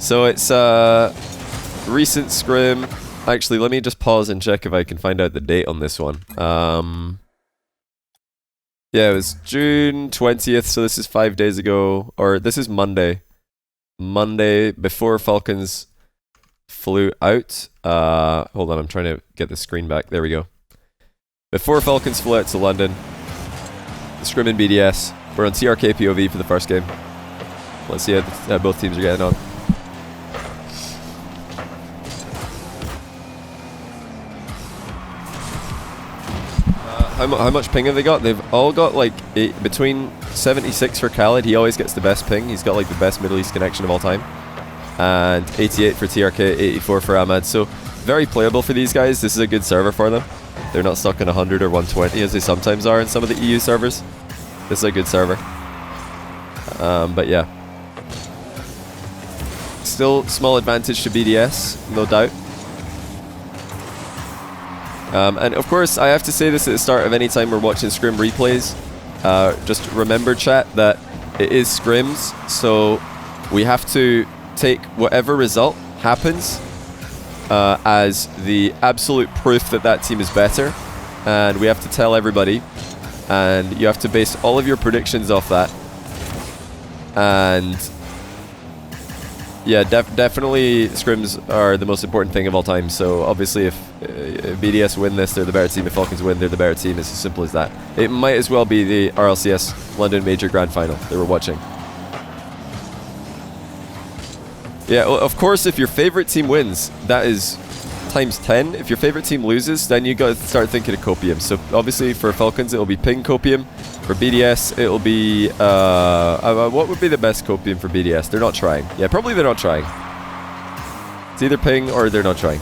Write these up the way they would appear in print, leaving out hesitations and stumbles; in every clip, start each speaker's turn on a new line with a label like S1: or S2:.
S1: So it's recent scrim. Actually, let me just pause and check if I can find out the date on this one. Yeah, it was June 20th, so this is 5 days ago. Or this is Monday. Monday before Falcons flew out. Hold on, I'm trying to get the screen back. There we go. Before Falcons flew out to London, Scrim and BDS. We're on TRK POV for the first game. Let's see how both teams are getting on. How much ping have they got? They've all got like between 76 for Khalid. He always gets the best ping. He's got like the best Middle East connection of all time. And 88 for TRK, 84 for Ahmad. So very playable for these guys. This is a good server for them. They're not stuck in 100 or 120 as they sometimes are in some of the EU servers. This is a good server. But yeah. Still small advantage to BDS, no doubt. And of course, I have to say this at the start of any time we're watching Scrim replays. Just remember, chat, that it is Scrims, so we have to take whatever result happens as the absolute proof that that team is better. And we have to tell everybody, and you have to base all of your predictions off that. And yeah, definitely scrims are the most important thing of all time. So obviously if BDS win this, they're the better team. If Falcons win, they're the better team. It's as simple as that. It might as well be the RLCS London Major Grand Final that we're watching. Yeah, well, of course, if your favorite team wins, that is times 10. If your favorite team loses, then you got to start thinking of copium. So obviously for Falcons, it'll be ping copium. For BDS, it'll be what would be the best copium for BDS? They're not trying. Yeah, probably they're not trying. It's either ping or they're not trying.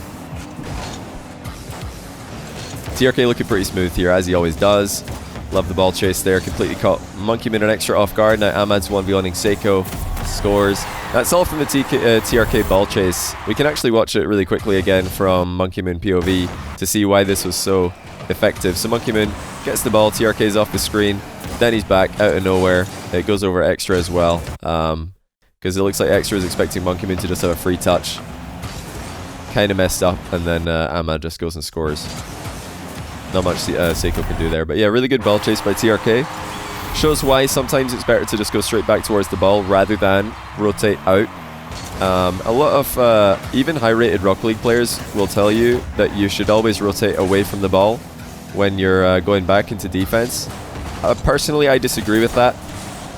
S1: TRK looking pretty smooth here, as he always does. Love the ball chase there. Completely caught Monkeyman an extra off guard. Now Ahmad's 1v1ing Seiko. Scores. That's all from the TRK ball chase. We can actually watch it really quickly again from Monkeyman POV to see why this was so effective. So Monkeyman gets the ball, TRK's off the screen, then he's back out of nowhere. It goes over Extra as well, because it looks like Extra is expecting Monkeyman to just have a free touch. Kind of messed up, and then Ahmad just goes and scores. Not much Seiko can do there, but yeah, really good ball chase by TRK. Shows why sometimes it's better to just go straight back towards the ball rather than rotate out. A lot of even high-rated Rocket League players will tell you that you should always rotate away from the ball when you're going back into defense. Personally, I disagree with that.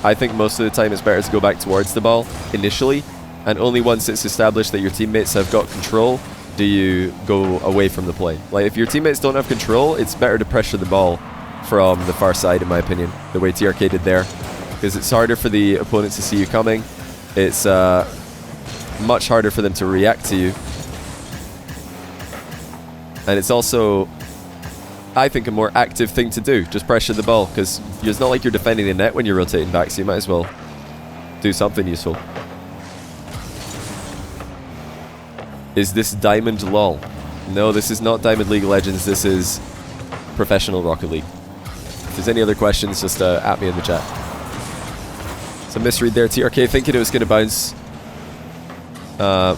S1: I think most of the time it's better to go back towards the ball initially, and only once it's established that your teammates have got control do you go away from the play. Like, if your teammates don't have control, it's better to pressure the ball from the far side, in my opinion, the way TRK did there, because it's harder for the opponents to see you coming. It's much harder for them to react to you, and it's also, I think, a more active thing to do. Just pressure the ball, because it's not like you're defending the net when you're rotating back, so you might as well do something useful. Is this Diamond LOL? No, this is not Diamond League of Legends. This is Professional Rocket League. If there's any other questions, just at me in the chat. Some misread there. TRK thinking it was going to bounce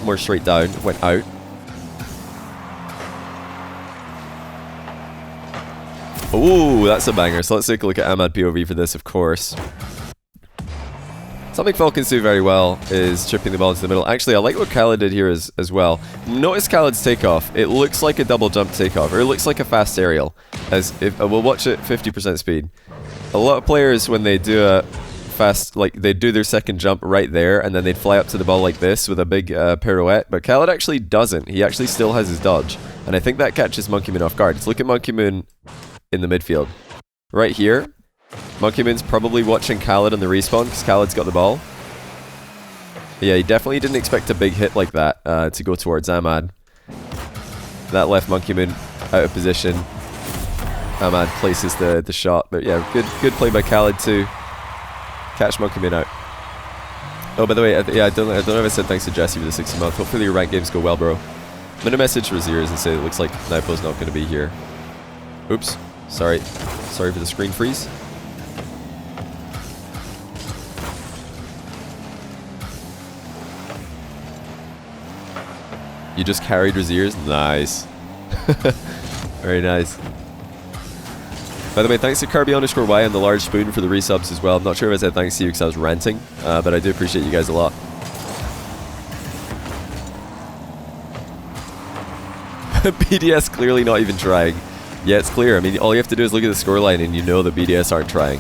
S1: more straight down. Went out. Ooh, that's a banger. So let's take a look at Ahmad POV for this, of course. Something Falcons do very well is chipping the ball into the middle. Actually, I like what Khalid did here as well. Notice Khalid's takeoff. It looks like a double jump takeoff, or it looks like a fast aerial. As if we'll watch it 50% speed. A lot of players, when they do a fast, like they do their second jump right there, and then they'd fly up to the ball like this with a big pirouette. But Khalid actually doesn't. He actually still has his dodge, and I think that catches Monkeyman off guard. Let's look at Monkeyman in the midfield. Right here, Monkeyman's probably watching Khalid on the respawn because Khalid's got the ball. Yeah, he definitely didn't expect a big hit like that to go towards Ahmad. That left Monkeyman out of position. Ahmad places the shot, but yeah, good play by Khalid to catch Monkeyman out. Oh, by the way, yeah, I don't know if I said thanks to Jesse for the 60 month. Hopefully your ranked games go well, bro. I'm gonna message Raziers and say it looks like Naipo's not gonna be here. Oops, sorry for the screen freeze. You just carried Razier's? Nice. Very nice. By the way, thanks to Kirby_Y and the large spoon for the resubs as well. I'm not sure if I said thanks to you because I was ranting, but I do appreciate you guys a lot. BDS clearly not even trying. Yeah, it's clear. I mean, all you have to do is look at the scoreline and you know the BDS aren't trying.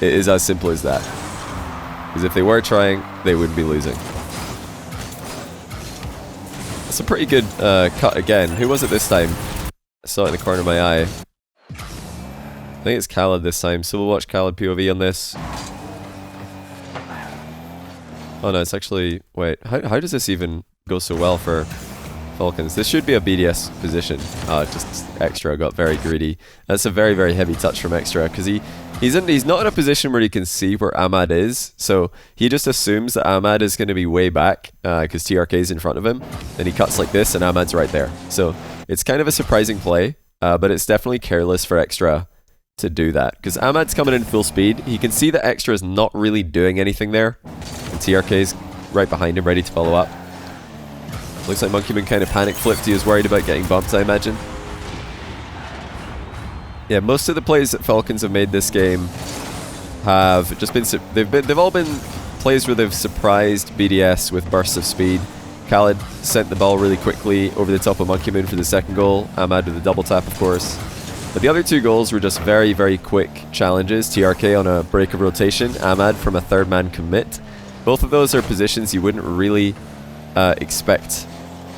S1: It is as simple as that. Because if they were trying, they wouldn't be losing. That's a pretty good cut again. Who was it this time? I saw it in the corner of my eye. I think it's Khalid this time, so we'll watch Khalid POV on this. Oh no, it's actually... Wait, how does this even go so well for Falcons? This should be a BDS position. Just Extra got very greedy. That's a very, very heavy touch from Extra, because he's not in a position where he can see where Ahmad is, so he just assumes that Ahmad is going to be way back, because TRK is in front of him, and he cuts like this, and Ahmad's right there. So it's kind of a surprising play, but it's definitely careless for Extra to do that, because Ahmad's coming in full speed. He can see that Extra is not really doing anything there, and TRK's right behind him, ready to follow up. Looks like Monkeyman kind of panic flipped. He was worried about getting bumped, I imagine. Yeah, most of the plays that Falcons have made this game have just been they've all been plays where they've surprised BDS with bursts of speed. Khalid sent the ball really quickly over the top of Monkeyman for the second goal. Ahmad with the double tap, of course. But the other two goals were just very, very quick challenges. TRK on a break of rotation, Ahmad from a third man commit. Both of those are positions you wouldn't really expect,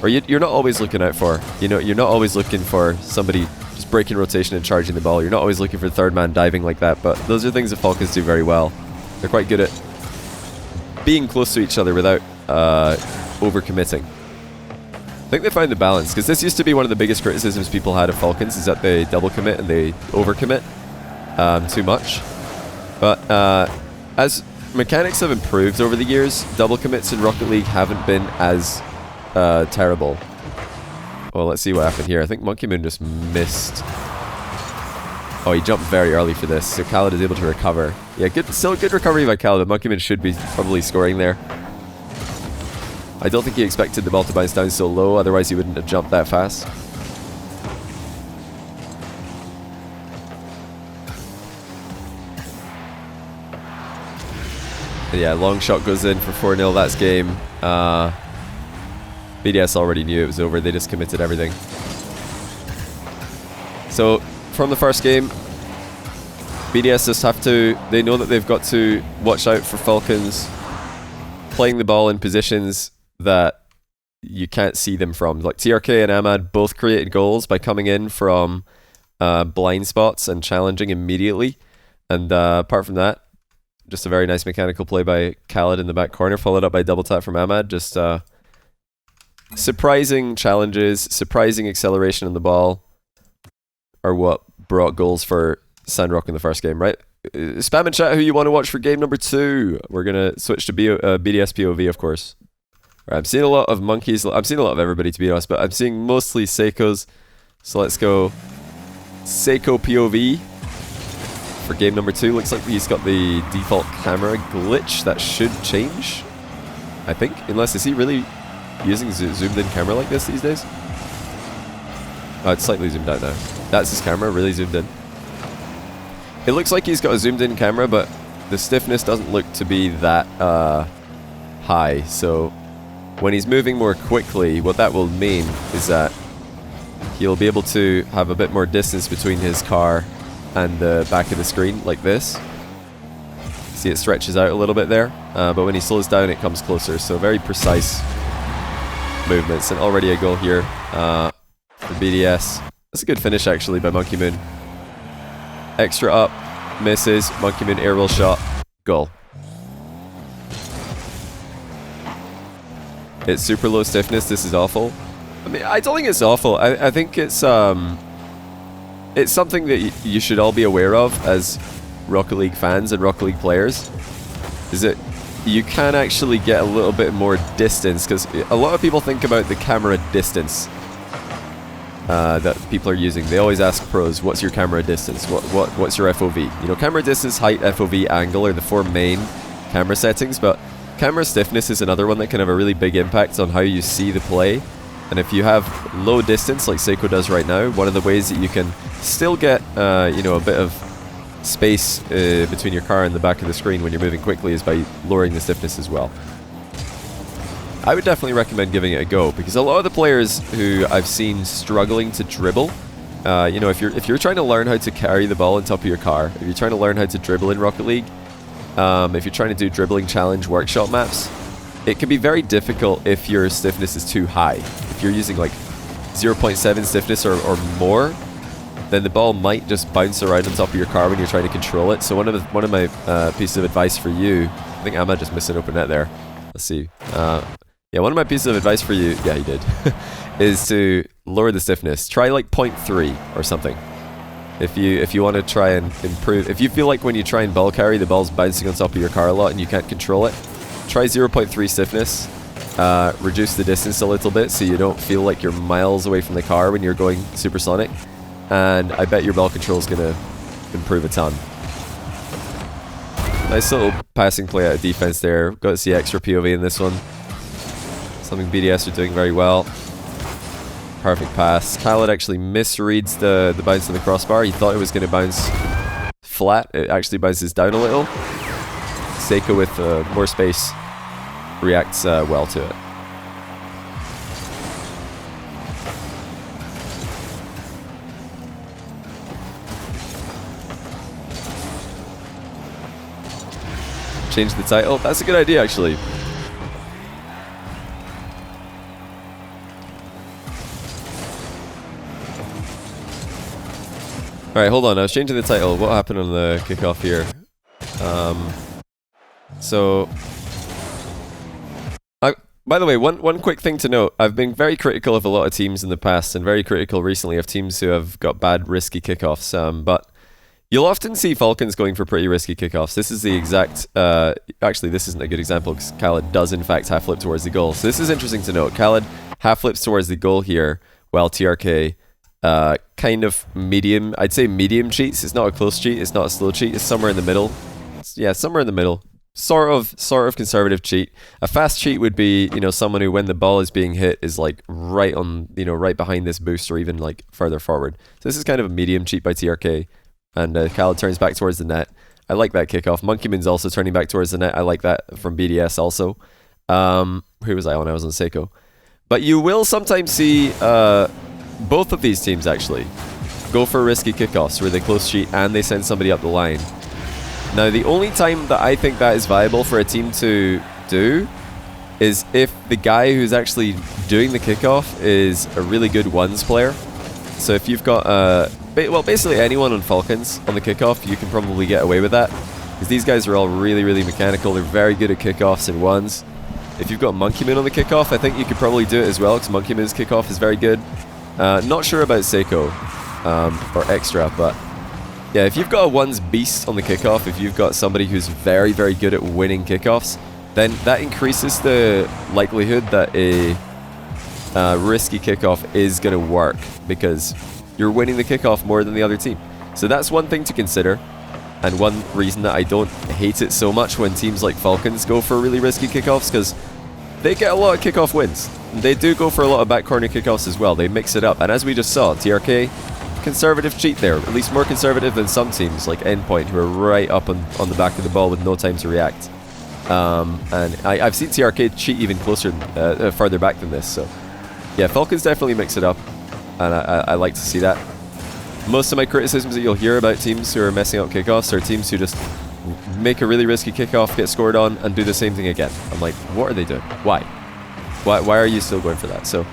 S1: or you're not always looking out for. You know, you're not always looking for somebody just breaking rotation and charging the ball. You're not always looking for third man diving like that, but those are things that Falcons do very well. They're quite good at being close to each other without overcommitting. I think they found the balance, because this used to be one of the biggest criticisms people had of Falcons, is that they double commit and they overcommit too much. But as mechanics have improved over the years, double commits in Rocket League haven't been as terrible. Well, let's see what happened here. I think Monkeyman just missed. Oh, he jumped very early for this, so Khalid is able to recover. Yeah, still a good recovery by Khalid, but Monkeyman should be probably scoring there. I don't think he expected the ball to bounce down so low, otherwise he wouldn't have jumped that fast. And yeah, long shot goes in for 4-0, that's game. BDS already knew it was over, they just committed everything. So, from the first game, BDS just have to, they know that they've got to watch out for Falcons playing the ball in positions that you can't see them from. Like TRK and Ahmad both created goals by coming in from blind spots and challenging immediately. And apart from that, just a very nice mechanical play by Khalid in the back corner, followed up by double tap from Ahmad. Just surprising challenges, surprising acceleration on the ball are what brought goals for Sandrock in the first game, right? Spam in chat who you want to watch for game number 2. We're going to switch to BDS POV, of course. Right, I'm seeing a lot of monkeys. I'm seeing a lot of everybody, to be honest, but I'm seeing mostly Seiko's. So let's go Seiko POV for game number 2. Looks like he's got the default camera glitch. That should change, I think. Unless, is he really using zoomed in camera like this these days? Oh, it's slightly zoomed out now. That's his camera, really zoomed in. It looks like he's got a zoomed in camera, but the stiffness doesn't look to be that high. So when he's moving more quickly, what that will mean is that he'll be able to have a bit more distance between his car and the back of the screen, like this. See, it stretches out a little bit there, but when he slows down, it comes closer. So very precise movements, and already a goal here for BDS. That's a good finish, actually, by Monkeyman. Extra up, misses, Monkeyman air roll shot, goal. It's super low stiffness. This is awful. I mean, I don't think it's awful. I think it's something that you should all be aware of as Rocket League fans and Rocket League players. Is that you can actually get a little bit more distance, because a lot of people think about the camera distance that people are using. They always ask pros, "What's your camera distance? What's your FOV?" You know, camera distance, height, FOV, angle are the 4 main camera settings, but camera stiffness is another one that can have a really big impact on how you see the play. And if you have low distance like Seiko does right now, one of the ways that you can still get you know, a bit of space between your car and the back of the screen when you're moving quickly is by lowering the stiffness as well. I would definitely recommend giving it a go, because a lot of the players who I've seen struggling to dribble, you know, if you're trying to learn how to carry the ball on top of your car, if you're trying to learn how to dribble in Rocket League, if you're trying to do dribbling challenge workshop maps, it can be very difficult if your stiffness is too high. If you're using like 0.7 stiffness or more, then the ball might just bounce around on top of your car when you're trying to control it. So one of my pieces of advice for you, I think Ahmad just missed an open net there. Let's see. Yeah, one of my pieces of advice for you, yeah, he did, is to lower the stiffness. Try like 0.3 or something. If you want to try and improve, if you feel like when you try and ball carry, the ball's bouncing on top of your car a lot and you can't control it, try 0.3 stiffness. Reduce the distance a little bit so you don't feel like you're miles away from the car when you're going supersonic. And I bet your ball control is going to improve a ton. Nice little passing play out of defense there. Got to see extra POV in this one. Something BDS are doing very well. Perfect pass. Khalid actually misreads the bounce on the crossbar. He thought it was going to bounce flat. It actually bounces down a little. Seiko with more space reacts well to it. Change the title. That's a good idea, actually. Alright, hold on. I was changing the title. What happened on the kickoff here? By the way, one quick thing to note. I've been very critical of a lot of teams in the past, and very critical recently of teams who have got bad, risky kickoffs. But you'll often see Falcons going for pretty risky kickoffs. This is the exact... actually, this isn't a good example, because Khalid does, in fact, half-flip towards the goal. So this is interesting to note. Khalid half-flips towards the goal here, while TRK... kind of medium, I'd say medium cheats. It's not a close cheat, it's not a slow cheat, it's somewhere in the middle. Yeah, somewhere in the middle. Sort of conservative cheat. A fast cheat would be, you know, someone who, when the ball is being hit, is like right on, you know, right behind this boost or even like further forward. So this is kind of a medium cheat by TRK. And Khalid turns back towards the net. I like that kickoff. Monkeyman's also turning back towards the net. I like that from BDS also. Who was I on? I was on Seiko. But you will sometimes see both of these teams actually go for risky kickoffs where they close cheat and they send somebody up the line. Now, the only time that I think that is viable for a team to do is if the guy who's actually doing the kickoff is a really good ones player. So if you've got, well, basically anyone on Falcons on the kickoff, you can probably get away with that. Because these guys are all really, really mechanical. They're very good at kickoffs and ones. If you've got Monkeyman on the kickoff, I think you could probably do it as well, because Monkeyman's kickoff is very good. Not sure about Seiko or Extra, but yeah, if you've got a ones beast on the kickoff, if you've got somebody who's very, very good at winning kickoffs, then that increases the likelihood that a risky kickoff is going to work, because you're winning the kickoff more than the other team. So that's one thing to consider, and one reason that I don't hate it so much when teams like Falcons go for really risky kickoffs, because they get a lot of kickoff wins. They do go for a lot of back corner kickoffs as well. They mix it up. And as we just saw, TRK, conservative cheat there. At least more conservative than some teams like Endpoint, who are right up on the back of the ball with no time to react. And I've seen TRK cheat even closer, further back than this. So yeah, Falcons definitely mix it up. And I like to see that. Most of my criticisms that you'll hear about teams who are messing up kickoffs are teams who just make a really risky kickoff, get scored on, and do the same thing again. I'm like, what are they doing? Why are you still going for that? So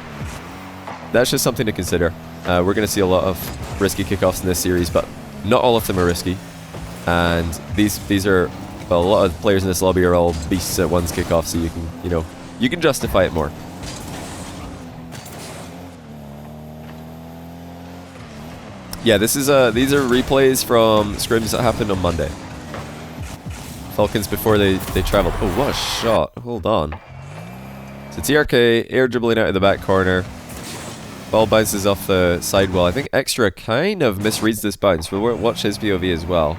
S1: that's just something to consider. We're going to see a lot of risky kickoffs in this series, but not all of them are risky. And these are, well, a lot of players in this lobby are all beasts at one's kickoff, so you can, you know, you can justify it more. Yeah, these are replays from scrims that happened on Monday. Falcons before they traveled. Oh, what a shot. Hold on. So TRK, air dribbling out of the back corner. Ball bounces off the sidewall. I think Extra kind of misreads this bounce. We'll watch his POV as well.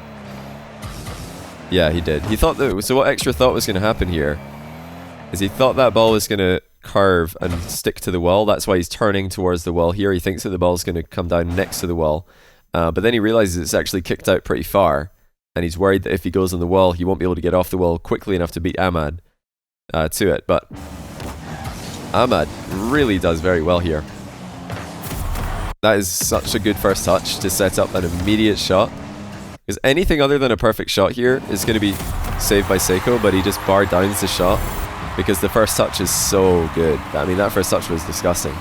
S1: Yeah, he did. He thought that... So what Extra thought was going to happen here is he thought that ball was going to curve and stick to the wall. That's why he's turning towards the wall here. He thinks that the ball's going to come down next to the wall. But then he realizes it's actually kicked out pretty far. And he's worried that if he goes on the wall, he won't be able to get off the wall quickly enough to beat Ahmad to it. But Ahmad really does very well here. That is such a good first touch to set up an immediate shot. Because anything other than a perfect shot here is going to be saved by Seiko, but he just bar downs the shot because the first touch is so good. I mean, that first touch was disgusting.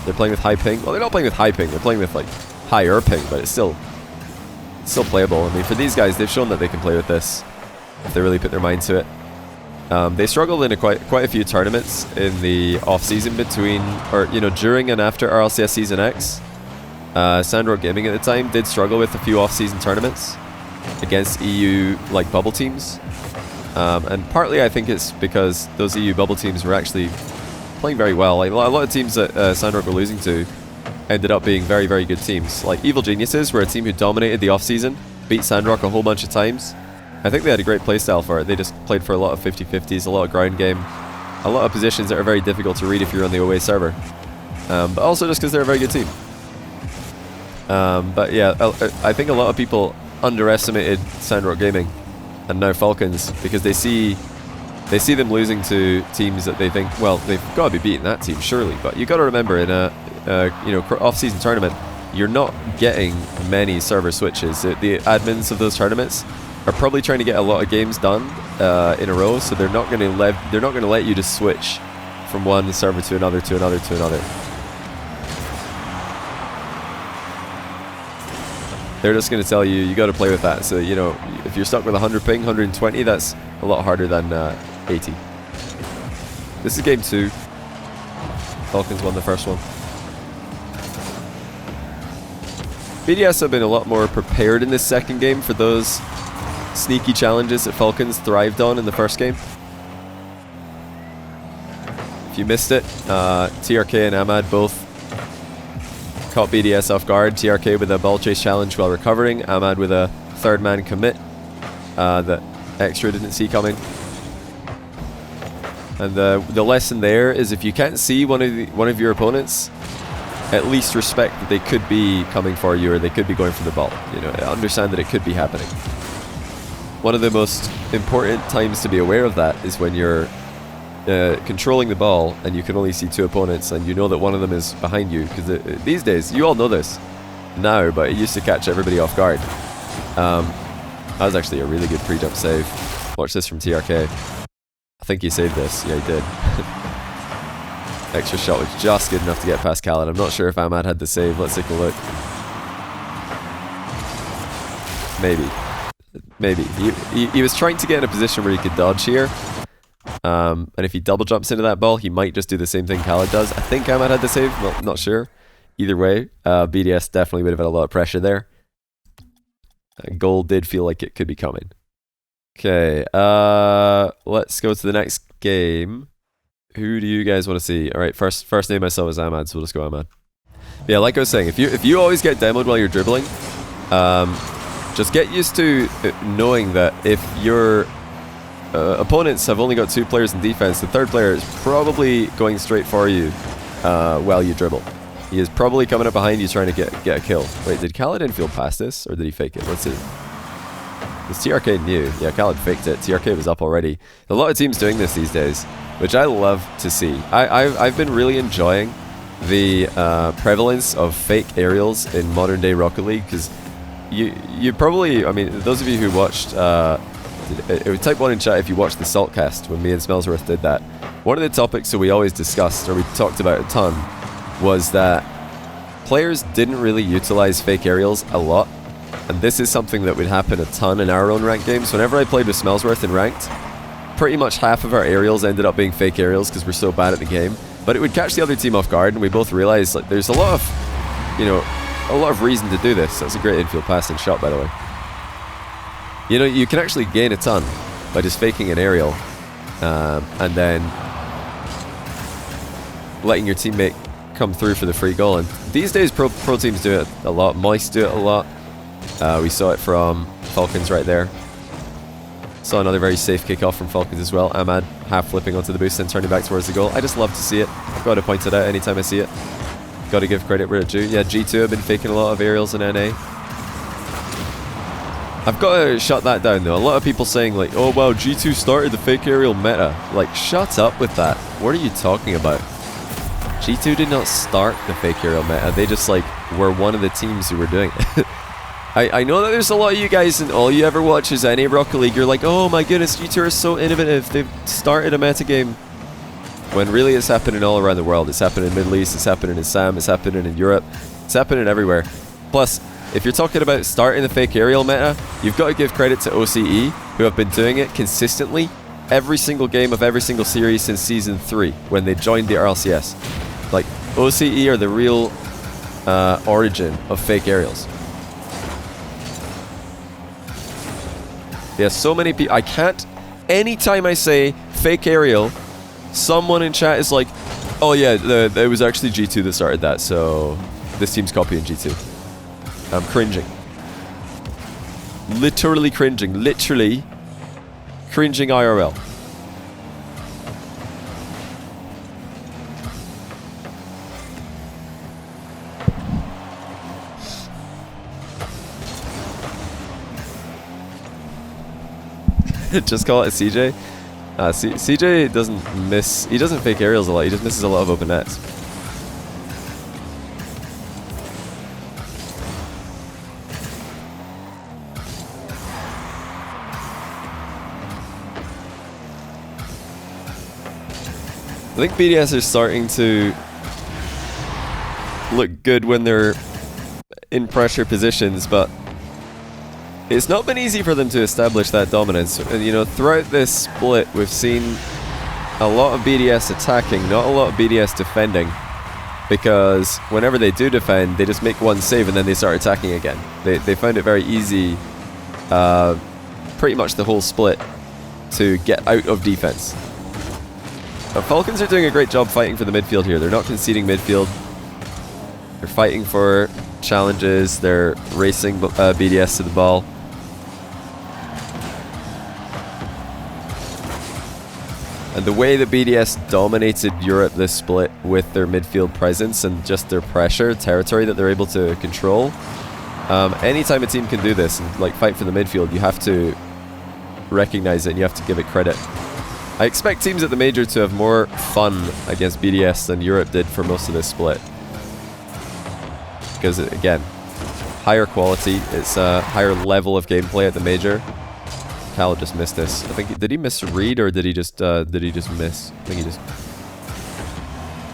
S1: They're playing with high ping. Well, they're not playing with high ping. They're playing with like higher ping, but it's still playable. I mean, for these guys, they've shown that they can play with this if they really put their mind to it. They struggled in quite a few tournaments in the off season between, or during and after RLCS Season X. Sandrock Gaming at the time did struggle with a few off season tournaments against EU like bubble teams, and partly I think it's because those EU bubble teams were actually playing very well. Like a lot of teams that Sandrock were losing to ended up being very, very good teams. Like Evil Geniuses were a team who dominated the off season, beat Sandrock a whole bunch of times. I think they had a great playstyle for it. They just played for a lot of 50-50s, a lot of ground game, a lot of positions that are very difficult to read if you're on the away server. But also just because they're a very good team. But yeah, I think a lot of people underestimated Sandrock Gaming and now Falcons because they see them losing to teams that they think, well, they've got to be beating that team surely. But you got to remember, in a off-season tournament, you're not getting many server switches. The admins of those tournaments are probably trying to get a lot of games done in a row, so they're not going to let you just switch from one server to another to another to another. They're just going to tell you got to play with that. So if you're stuck with 100 ping, 120, that's a lot harder than 80. This is game 2. Falcons won the first one. BDS have been a lot more prepared in this second game for those sneaky challenges that Falcons thrived on in the first game. If you missed it, TRK and Ahmad both caught BDS off guard. TRK with a ball chase challenge while recovering, Ahmad with a third man commit that Extra didn't see coming. And the lesson there is if you can't see one of your opponents, at least respect that they could be coming for you or they could be going for the ball. Understand that it could be happening. One of the most important times to be aware of that is when you're controlling the ball and you can only see 2 opponents and you know that one of them is behind you. Because these days, you all know this now, but it used to catch everybody off guard. That was actually a really good pre-jump save. Watch this from TRK. I think he saved this. Yeah, he did. Extra shot was just good enough to get past Khalid. I'm not sure if Ahmad had the save. Let's take a look. Maybe. He was trying to get in a position where he could dodge here. And if he double jumps into that ball, he might just do the same thing Khalid does. I think Ahmad had the save. Not sure. Either way, BDS definitely would have had a lot of pressure there. Goal did feel like it could be coming. Okay, let's go to the next game. Who do you guys want to see? All right, first name I saw was Ahmad, so we'll just go Ahmad. Yeah, like I was saying, if you always get demoed while you're dribbling, just get used to knowing that if your opponents have only got 2 players in defense, the third player is probably going straight for you while you dribble. He is probably coming up behind you trying to get a kill. Wait, did Khalid infield past this, or did he fake it? Let's see. This TRK knew. Yeah, Khalid faked it. TRK was up already. A lot of teams doing this these days, which I love to see. I've been really enjoying the prevalence of fake aerials in modern day Rocket League, because you probably, I mean, those of you who watched, type 1 in chat if you watched the Saltcast when me and Smellsworth did that. One of the topics that we always discussed, or we talked about a ton, was that players didn't really utilize fake aerials a lot. And this is something that would happen a ton in our own ranked games. Whenever I played with Smellsworth in ranked, pretty much half of our aerials ended up being fake aerials because we're so bad at the game. But it would catch the other team off guard, and we both realized like there's a lot of reason to do this. That's a great infield passing shot, by the way. You can actually gain a ton by just faking an aerial and then letting your teammate come through for the free goal. And these days pro teams do it a lot. Moist do it a lot. We saw it from Falcons right there. Saw another very safe kickoff from Falcons as well. Ahmad half flipping onto the boost and turning back towards the goal. I just love to see it. I've got to point it out anytime I see it. Got to give credit where it's due. Yeah, G2 have been faking a lot of aerials in NA. I've got to shut that down though. A lot of people saying like, oh wow, G2 started the fake aerial meta. Like, shut up with that. What are you talking about? G2 did not start the fake aerial meta. They just like were one of the teams who were doing it. I know that there's a lot of you guys and all you ever watch is NA Rocket League. You're like, oh my goodness, G2 are so innovative. They've started a meta game. When really it's happening all around the world. It's happening in the Middle East, it's happening in SAM, it's happening in Europe. It's happening everywhere. Plus, if you're talking about starting the fake aerial meta, you've got to give credit to OCE, who have been doing it consistently every single game of every single series since Season 3, when they joined the RLCS. Like, OCE are the real origin of fake aerials. There's so many people. I can't. Anytime I say fake aerial, someone in chat is like, oh yeah, it was actually G2 that started that, so this team's copying G2. I'm cringing. Literally cringing. Literally cringing IRL. Just call it a CJ. CJ doesn't miss. He doesn't fake aerials a lot. He just misses a lot of open nets. I think BDS are starting to look good when they're in pressure positions, but it's not been easy for them to establish that dominance. And you know, throughout this split, we've seen a lot of BDS attacking, not a lot of BDS defending, because whenever they do defend, they just make one save and then they start attacking again. They found it very easy, pretty much the whole split, to get out of defense. Falcons are doing a great job fighting for the midfield here. They're not conceding midfield. They're fighting for challenges. They're racing BDS to the ball. And the way that BDS dominated Europe this split with their midfield presence and just their pressure, territory that they're able to control. Anytime a team can do this and like fight for the midfield, you have to recognize it and you have to give it credit. I expect teams at the Major to have more fun against BDS than Europe did for most of this split. Because, again, higher quality, it's a higher level of gameplay at the Major. Khalid just missed this. I think, did he misread or did he just miss? I think he just...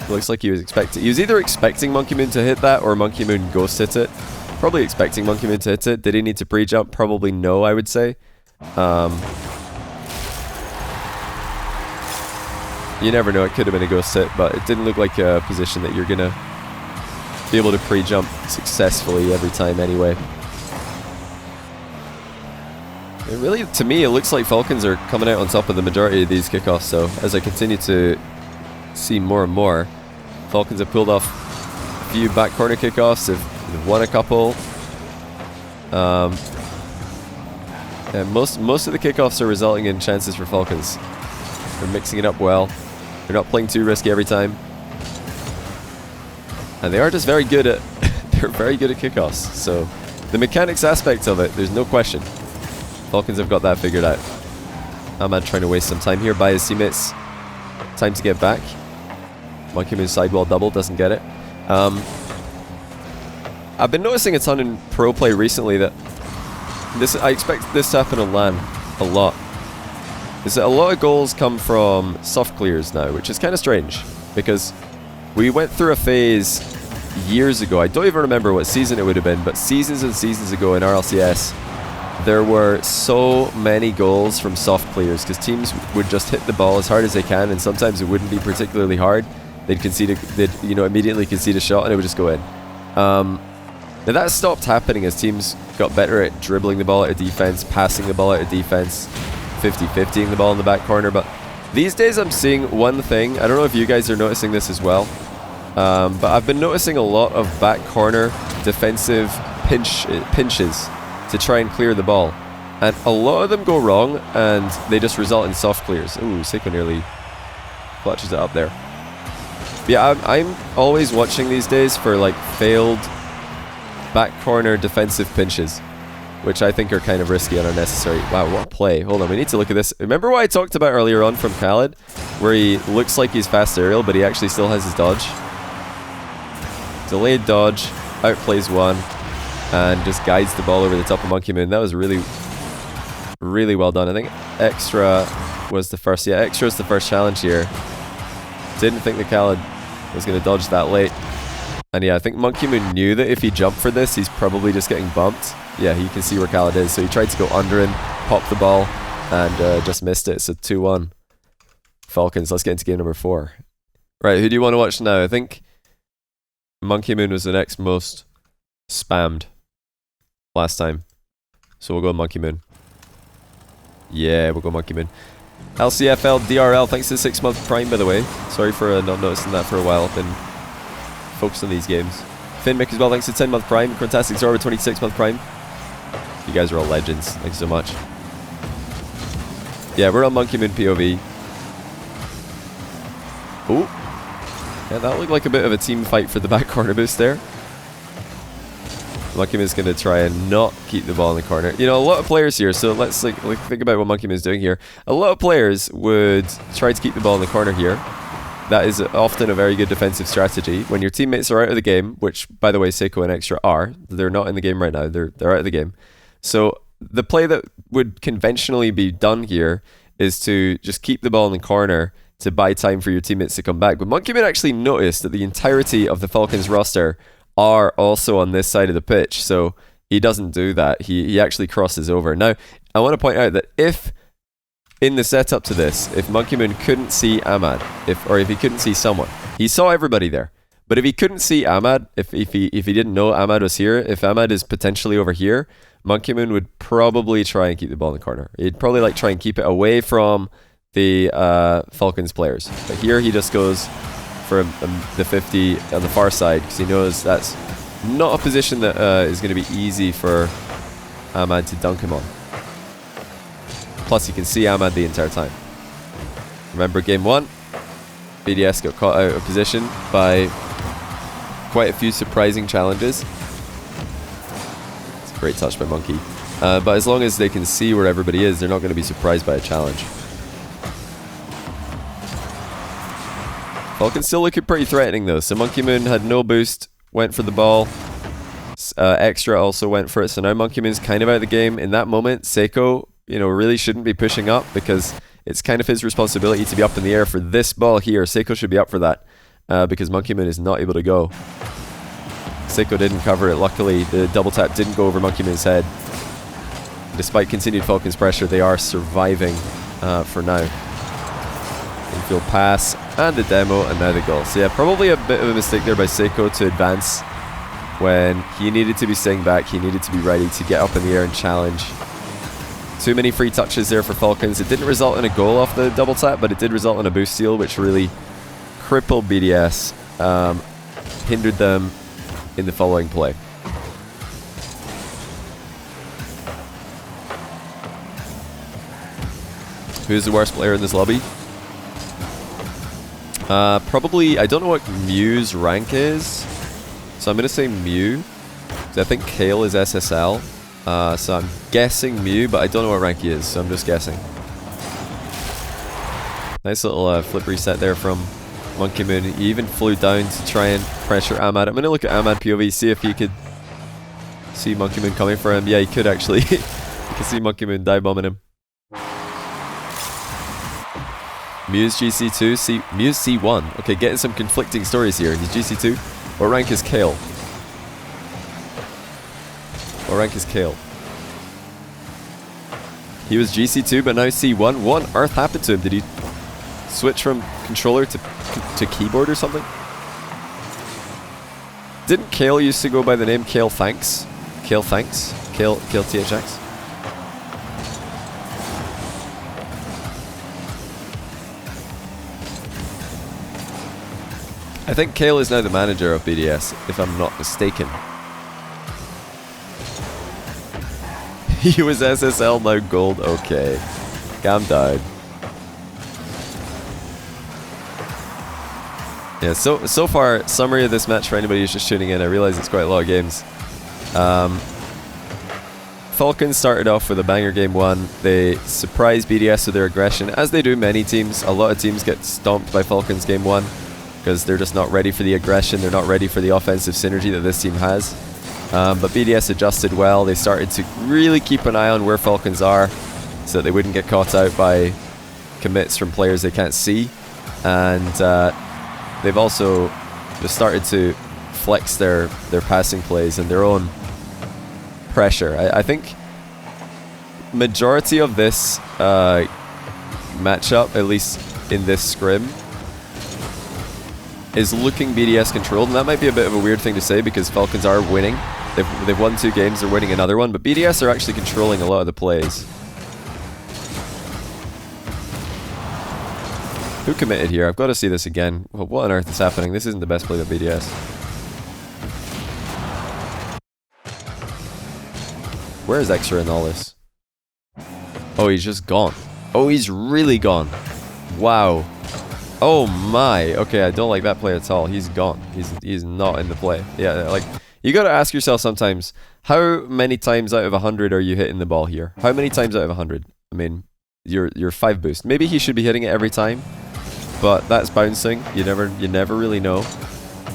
S1: Looks like he was expecting... He was either expecting Monkey Moon to hit that or Monkey Moon ghost hit it. Probably expecting Monkey Moon to hit it. Did he need to pre-jump? Probably no, I would say. You never know, it could have been a ghost hit, but it didn't look like a position that you're gonna be able to pre-jump successfully every time anyway. It really, to me, it looks like Falcons are coming out on top of the majority of these kickoffs, so as I continue to see more and more, Falcons have pulled off a few back corner kickoffs, they've won a couple. And most of the kickoffs are resulting in chances for Falcons. They're mixing it up well. They're not playing too risky every time. And they are just very good at they're very good at kickoffs. So the mechanics aspect of it, there's no question. Falcons have got that figured out. Ahmad trying to waste some time here by his teammates. Time to get back. Monkey Moon sidewall double, doesn't get it. I've been noticing a ton in pro play recently that I expect this to happen on LAN a lot. Is that a lot of goals come from soft clears now, which is kind of strange, because we went through a phase years ago, I don't even remember what season it would have been, but seasons and seasons ago in RLCS, there were so many goals from soft clears, because teams would just hit the ball as hard as they can, and sometimes it wouldn't be particularly hard. They'd immediately concede a shot, and it would just go in. Now that stopped happening as teams got better at dribbling the ball out of defense, passing the ball out of defense, 50-50ing the ball in the back corner. But these days I'm seeing one thing. I don't know if you guys are noticing this as well, but I've been noticing a lot of back corner defensive pinches to try and clear the ball. And a lot of them go wrong, and they just result in soft clears. Ooh, Seiko nearly clutches it up there. But yeah, I'm always watching these days for like failed back corner defensive pinches, which I think are kind of risky and unnecessary. Wow, what a play. Hold on, we need to look at this. Remember what I talked about earlier on from Khalid, where he looks like he's fast aerial, but he actually still has his dodge? Delayed dodge, outplays one, and just guides the ball over the top of Monkey Moon. That was really, really well done. I think extra was the first. Yeah, extra was the first challenge here. Didn't think that Khalid was going to dodge that late. And yeah, I think Monkey Moon knew that if he jumped for this, he's probably just getting bumped. Yeah, you can see where Khalid is. So he tried to go under him, pop the ball, and just missed it. So 2-1. Falcons, let's get into game number 4. Right, who do you want to watch now? I think Monkey Moon was the next most spammed last time. So we'll go Monkey Moon. Yeah, we'll go Monkey Moon. LCFL DRL, thanks to the 6-month Prime, by the way. Sorry for not noticing that for a while. I've been focused on these games. Finmick as well, thanks to 10-month Prime. Fantastic Zorba, 26-month Prime. You guys are all legends. Thanks so much. Yeah, we're on Monkey Moon POV. Ooh. Yeah, that looked like a bit of a team fight for the back corner boost there. Monkey Moon's going to try and not keep the ball in the corner. You know, a lot of players here, so let's think about what Monkey Moon's doing here. A lot of players would try to keep the ball in the corner here. That is often a very good defensive strategy. When your teammates are out of the game, which, by the way, Seiko and Extra are. They're not in the game right now. They're out of the game. So the play that would conventionally be done here is to just keep the ball in the corner to buy time for your teammates to come back. But Monkey Moon actually noticed that the entirety of the Falcons roster are also on this side of the pitch. So he doesn't do that. He actually crosses over. Now, I want to point out that if in the setup to this, if Monkey Moon couldn't see Ahmad, or if he couldn't see someone, he saw everybody there. But if he couldn't see Ahmad, if he didn't know Ahmad was here, if Ahmad is potentially over here, Monkey Moon would probably try and keep the ball in the corner. He'd probably like try and keep it away from the Falcons players. But here he just goes for the 50 on the far side because he knows that's not a position that is going to be easy for Ahmad to dunk him on. Plus, you can see Ahmad the entire time. Remember game 1? BDS got caught out of position by quite a few surprising challenges. It's a great touch by Monkey. But as long as they can see where everybody is, they're not going to be surprised by a challenge. Falcons still looking pretty threatening though. So Monkey Moon had no boost, went for the ball. Extra also went for it. So now Monkey Moon's kind of out of the game. In that moment, Seiko, really shouldn't be pushing up because it's kind of his responsibility to be up in the air for this ball here. Seiko should be up for that because Monkey Moon is not able to go. Seiko didn't cover it. Luckily, the double tap didn't go over Monkey Moon's head. Despite continued Falcons pressure, they are surviving for now. Infield pass and the demo and now the goal. So yeah, probably a bit of a mistake there by Seiko to advance when he needed to be staying back. He needed to be ready to get up in the air and challenge. Too many free touches there for Falcons. It didn't result in a goal off the double tap, but it did result in a boost steal, which really crippled BDS, hindered them in the following play. Who's the worst player in this lobby? Probably, I don't know what Mew's rank is, so I'm going to say Mew. I think Kale is SSL, so I'm guessing Mew, but I don't know what rank he is, so I'm just guessing. Nice little flip reset there from Monkey Moon. He even flew down to try and pressure Ahmad. I'm going to look at Ahmad POV, see if he could see Monkey Moon coming for him. Yeah, he could actually. You can see Monkey Moon dive bombing him. Mew's GC2, Mew's C1. Okay, getting some conflicting stories here. He's GC2. What rank is Kale? What rank is Kale? He was GC2, but now C1. What on earth happened to him? Did he switch from controller to keyboard or something? Didn't Kale used to go by the name Kale Thanks? Kale Thanks? Kale THX? I think Kale is now the manager of BDS, if I'm not mistaken. He was SSL, now gold. Okay. Calm down. Yeah, so far, summary of this match for anybody who's just tuning in. I realize it's quite a lot of games. Falcons started off with a banger game 1. They surprised BDS with their aggression, as they do many teams. A lot of teams get stomped by Falcons game 1 because they're just not ready for the aggression. They're not ready for the offensive synergy that this team has. But BDS adjusted well. They started to really keep an eye on where Falcons are so that they wouldn't get caught out by commits from players they can't see. And they've also just started to flex their passing plays and their own pressure. I think majority of this matchup, at least in this scrim, is looking BDS controlled, and that might be a bit of a weird thing to say because Falcons are winning. They've won 2 games, they're winning another one, but BDS are actually controlling a lot of the plays. Who committed here? I've got to see this again. Well, what on earth is happening? This isn't the best play by BDS. Where is Extra in all this? Oh, he's just gone. Oh, he's really gone. Wow. Oh my. Okay, I don't like that play at all. He's gone. He's not in the play. Yeah, like, you gotta ask yourself sometimes, how many times out of 100 are you hitting the ball here? How many times out of 100? I mean, you're 5 boost. Maybe he should be hitting it every time, but that's bouncing. You never really know.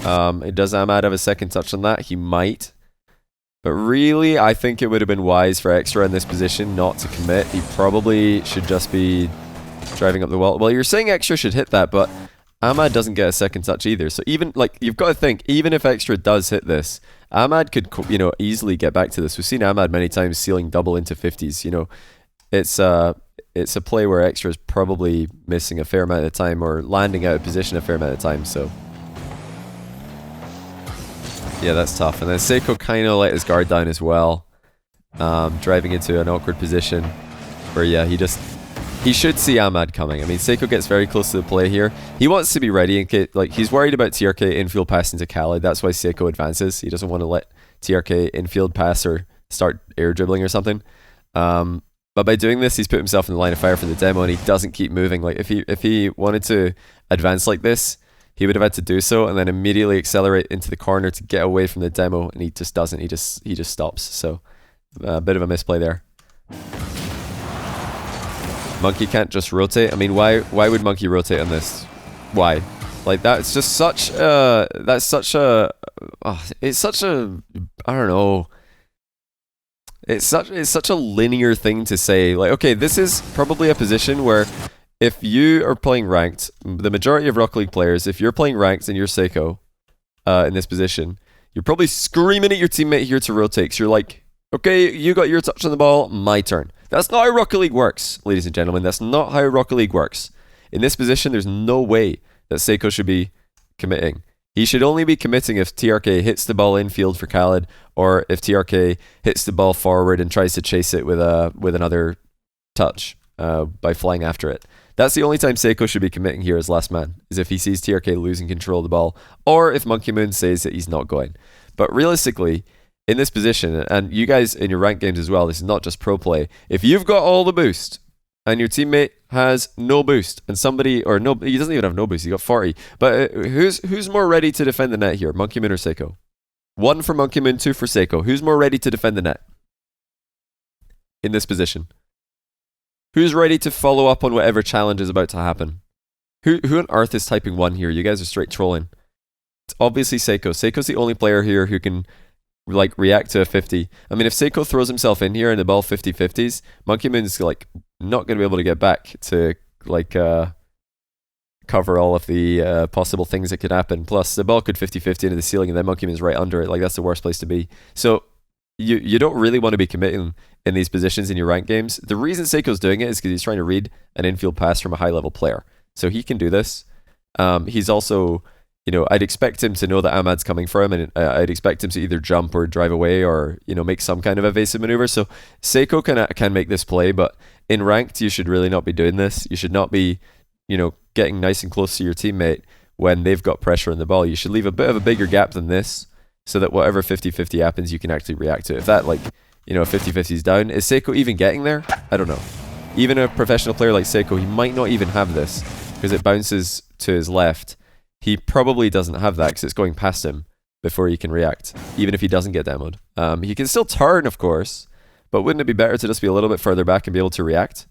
S1: Does Ahmad have a second touch on that? He might. But really, I think it would have been wise for Extra in this position not to commit. He probably should just be driving up the wall. Well, you're saying Extra should hit that, but Ahmad doesn't get a second touch either. So even, like, you've got to think, even if Extra does hit this, Ahmad could, you know, easily get back to this. We've seen Ahmad many times sealing double into 50s. You know, it's a play where Extra is probably missing a fair amount of time or landing out of position a fair amount of time. So yeah, that's tough. And then Seiko kind of let his guard down as well, driving into an awkward position where, yeah, he should see Ahmad coming. I mean, Seiko gets very close to the play here. He wants to be ready in case, like, he's worried about TRK infield passing to Khalid. That's why Seiko advances. He doesn't want to let TRK infield pass or start air dribbling or something. But by doing this, he's put himself in the line of fire for the demo, and he doesn't keep moving. Like, if he wanted to advance like this, he would have had to do so and then immediately accelerate into the corner to get away from the demo, and he just doesn't. He just stops. So a bit of a misplay there. Monkey can't just rotate. I mean, why would Monkey rotate on this? Why? Like, that's just such a, it's such a, I don't know. It's such a linear thing to say. Like, okay, this is probably a position where if you are playing ranked, the majority of Rocket League players, if you're playing ranked and you're Seiko in this position, you're probably screaming at your teammate here to rotate. 'Cause you're like, okay, you got your touch on the ball, my turn. That's not how Rocket League works, ladies and gentlemen. That's not how Rocket League works. In this position, there's no way that Seiko should be committing. He should only be committing if TRK hits the ball infield for Khalid, or if TRK hits the ball forward and tries to chase it with another touch by flying after it. That's the only time Seiko should be committing here as last man, is if he sees TRK losing control of the ball, or if Monkey Moon says that he's not going. But realistically, in this position, and you guys in your ranked games as well, this is not just pro play, if you've got all the boost and your teammate has no boost, and somebody, or no, he doesn't even have no boost, he got 40, but who's more ready to defend the net here, Monkey Moon or Seiko? 1 for Monkey Moon, 2 for Seiko. Who's more ready to defend the net in this position? Who's ready to follow up on whatever challenge is about to happen? Who on earth is typing 1 here? You guys are straight trolling. It's obviously Seiko. Seiko's the only player here who can, like, react to a 50. I mean, if Seiko throws himself in here and the ball 50-50s, Monkey Moon's, like, not going to be able to get back to, like, cover all of the possible things that could happen. Plus, the ball could 50-50 into the ceiling, and then Monkey Moon's right under it. Like, that's the worst place to be. So you don't really want to be committing in these positions in your rank games. The reason Seiko's doing it is because he's trying to read an infield pass from a high-level player. So he can do this. He's also, you know, I'd expect him to know that Ahmad's coming for him, and I'd expect him to either jump or drive away or, you know, make some kind of evasive maneuver. So Seiko can make this play, but in ranked, you should really not be doing this. You should not be, you know, getting nice and close to your teammate when they've got pressure on the ball. You should leave a bit of a bigger gap than this so that whatever 50-50 happens, you can actually react to it. If that, like, you know, 50-50s down. Is Seiko even getting there? I don't know. Even a professional player like Seiko, he might not even have this because it bounces to his left. He probably doesn't have that because it's going past him before he can react, even if he doesn't get demoed. He can still turn, of course, but wouldn't it be better to just be a little bit further back and be able to react?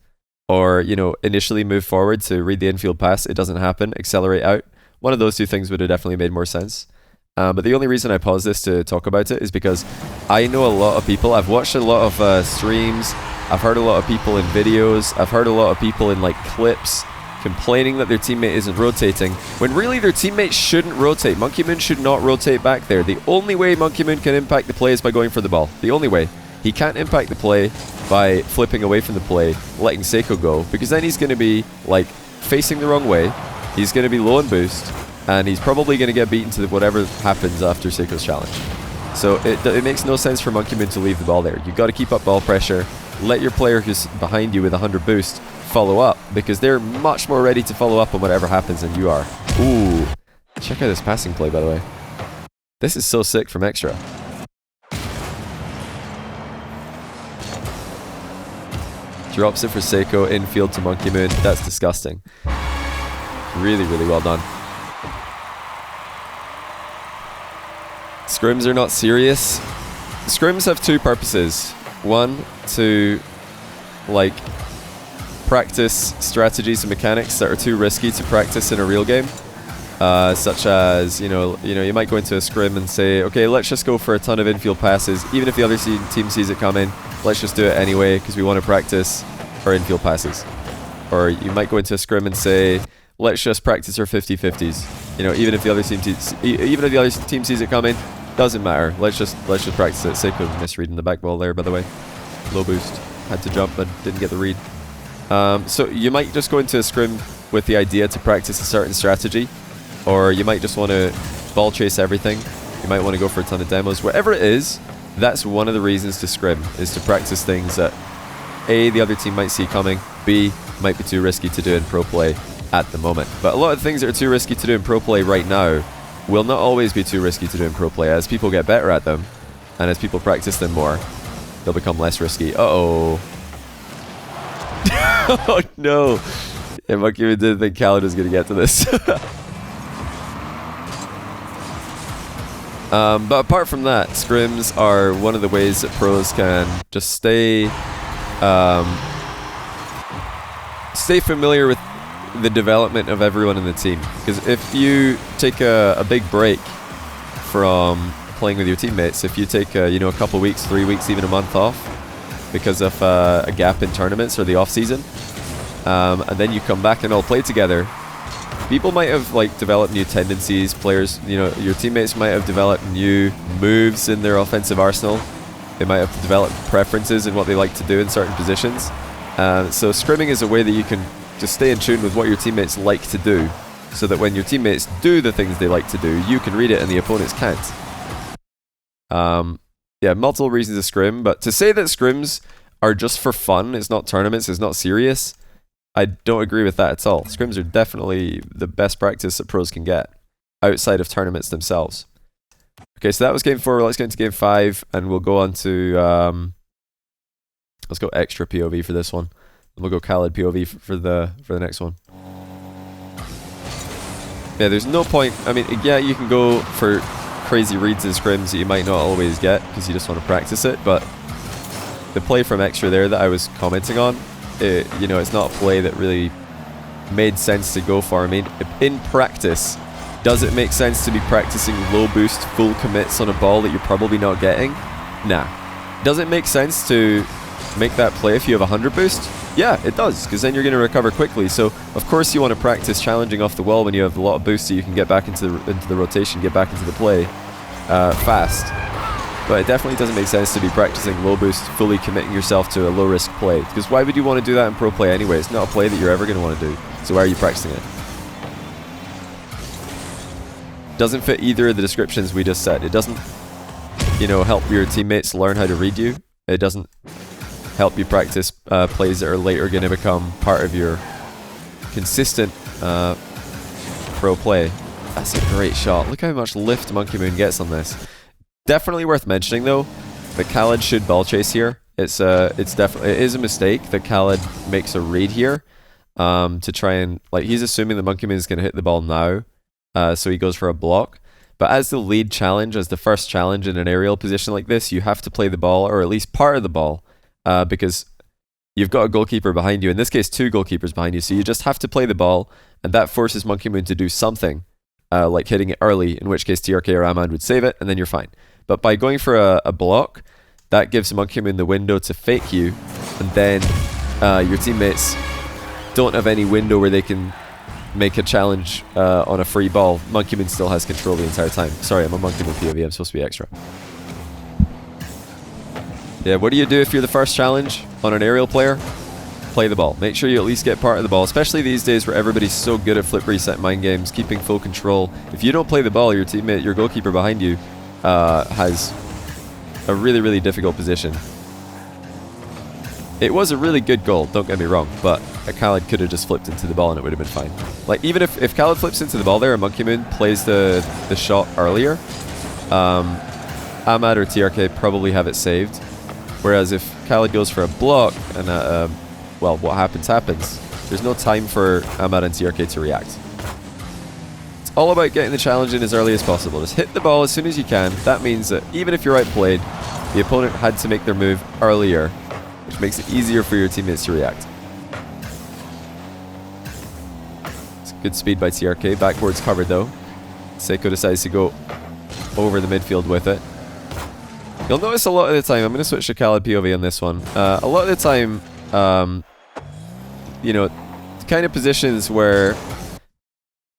S1: Or, you know, initially move forward to read the infield pass, it doesn't happen, accelerate out. One of those two things would have definitely made more sense. But the only reason I paused this to talk about it is because I know a lot of people, I've watched a lot of streams, I've heard a lot of people in videos, I've heard a lot of people in like clips complaining that their teammate isn't rotating, when really their teammate shouldn't rotate. Monkey Moon should not rotate back there. The only way Monkey Moon can impact the play is by going for the ball. The only way. He can't impact the play by flipping away from the play, letting Seiko go, because then he's going to be like facing the wrong way, he's going to be low on boost, and he's probably going to get beaten to whatever happens after Seiko's challenge. So it makes no sense for Monkey Moon to leave the ball there. You've got to keep up ball pressure, let your player who's behind you with 100 boost follow up, because they're much more ready to follow up on whatever happens than you are. Ooh, check out this passing play, by the way. This is so sick from Extra. Drops it for Seiko, infield to Monkey Moon. That's disgusting. Really, really well done. Scrims are not serious. Scrims have two purposes. One, to like practice strategies and mechanics that are too risky to practice in a real game. Such as, you might go into a scrim and say, okay, let's just go for a ton of infield passes. Even if the other team sees it coming, let's just do it anyway because we want to practice our infield passes. Or you might go into a scrim and say, let's just practice our 50-50s. You know, even if the other team sees it coming, doesn't matter. Let's just practice it. Seiko misreading the back ball there, by the way. Low boost. Had to jump but didn't get the read. So you might just go into a scrim with the idea to practice a certain strategy, or you might just want to ball chase everything. You might want to go for a ton of demos. Whatever it is, that's one of the reasons to scrim, is to practice things that A, the other team might see coming, B, might be too risky to do in pro play at the moment. But a lot of things that are too risky to do in pro play right now will not always be too risky to do in pro play. As people get better at them, and as people practice them more, they'll become less risky. Uh-oh. Oh no! Yeah, Monkey Moon didn't think Khalid was going to get to this. But apart from that, scrims are one of the ways that pros can just stay familiar with the development of everyone in the team. Because if you take a big break from playing with your teammates, if you take a couple weeks, 3 weeks, even a month off because of a gap in tournaments or the off season, and then you come back and all play together, people might have developed new tendencies. Players, your teammates might have developed new moves in their offensive arsenal. They might have developed preferences in what they like to do in certain positions. So scrimming is a way that you can just stay in tune with what your teammates like to do, so that when your teammates do the things they like to do, you can read it and the opponents can't. Yeah, multiple reasons to scrim, but to say that scrims are just for fun, it's not tournaments, it's not serious, I don't agree with that at all. Scrims are definitely the best practice that pros can get outside of tournaments themselves. Okay, so that was game 4. Let's get into game 5, and we'll go on to let's go extra POV for this one. And we'll go Khalid POV for the next one. Yeah, there's no point. I mean, yeah, you can go for crazy reads and scrims that you might not always get because you just want to practice it, but the play from extra there that I was commenting on, it's not a play that really made sense to go for. I mean, in practice, does it make sense to be practicing low boost full commits on a ball that you're probably not getting? Nah. Does it make sense to make that play if you have 100 boost? Yeah, it does, because then you're going to recover quickly. So of course you want to practice challenging off the wall when you have a lot of boost, so you can get back into the rotation, get back into the play fast. But it definitely doesn't make sense to be practicing low boost, fully committing yourself to a low risk play, because why would you want to do that in pro play anyway? It's not a play that you're ever going to want to do, so why are you practicing it? Doesn't fit either of the descriptions we just said. It doesn't help your teammates learn how to read you. It doesn't help you practice plays that are later going to become part of your consistent pro play. That's a great shot. Look how much lift Monkey Moon gets on this. Definitely worth mentioning though, that Khalid should ball chase here. It's definitely, it is a mistake that Khalid makes a read here to try and, like, he's assuming the Monkeyman is going to hit the ball now, so he goes for a block. But as the lead challenge, as the first challenge in an aerial position like this, you have to play the ball, or at least part of the ball, because you've got a goalkeeper behind you. In this case, 2 goalkeepers behind you, so you just have to play the ball, and that forces Monkeyman to do something, like hitting it early, in which case TRK or Ahmad would save it, and then you're fine. But by going for a block, that gives Monkeyman the window to fake you, and then your teammates don't have any window where they can make a challenge on a free ball. Monkeyman still has control the entire time. Sorry, I'm a Monkeyman POV, I'm supposed to be extra. Yeah, what do you do if you're the first challenge on an aerial player? Play the ball. Make sure you at least get part of the ball, especially these days where everybody's so good at flip reset mind games, keeping full control. If you don't play the ball, your teammate, your goalkeeper behind you, has a really, really difficult position. It was a really good goal, don't get me wrong, but Khalid could have just flipped into the ball and it would have been fine. Like, even if Khalid flips into the ball there and Monkeyman plays the shot earlier, Ahmad or TRK probably have it saved. Whereas if Khalid goes for a block and well, what happens happens. There's no time for Ahmad and TRK to react. It's all about getting the challenge in as early as possible. Just hit the ball as soon as you can. That means that even if you're outplayed, the opponent had to make their move earlier, which makes it easier for your teammates to react. It's good speed by TRK. Backboard's covered though. Seiko decides to go over the midfield with it. You'll notice a lot of the time, I'm going to switch to Khalid POV on this one. A lot of the time, you know, kind of positions where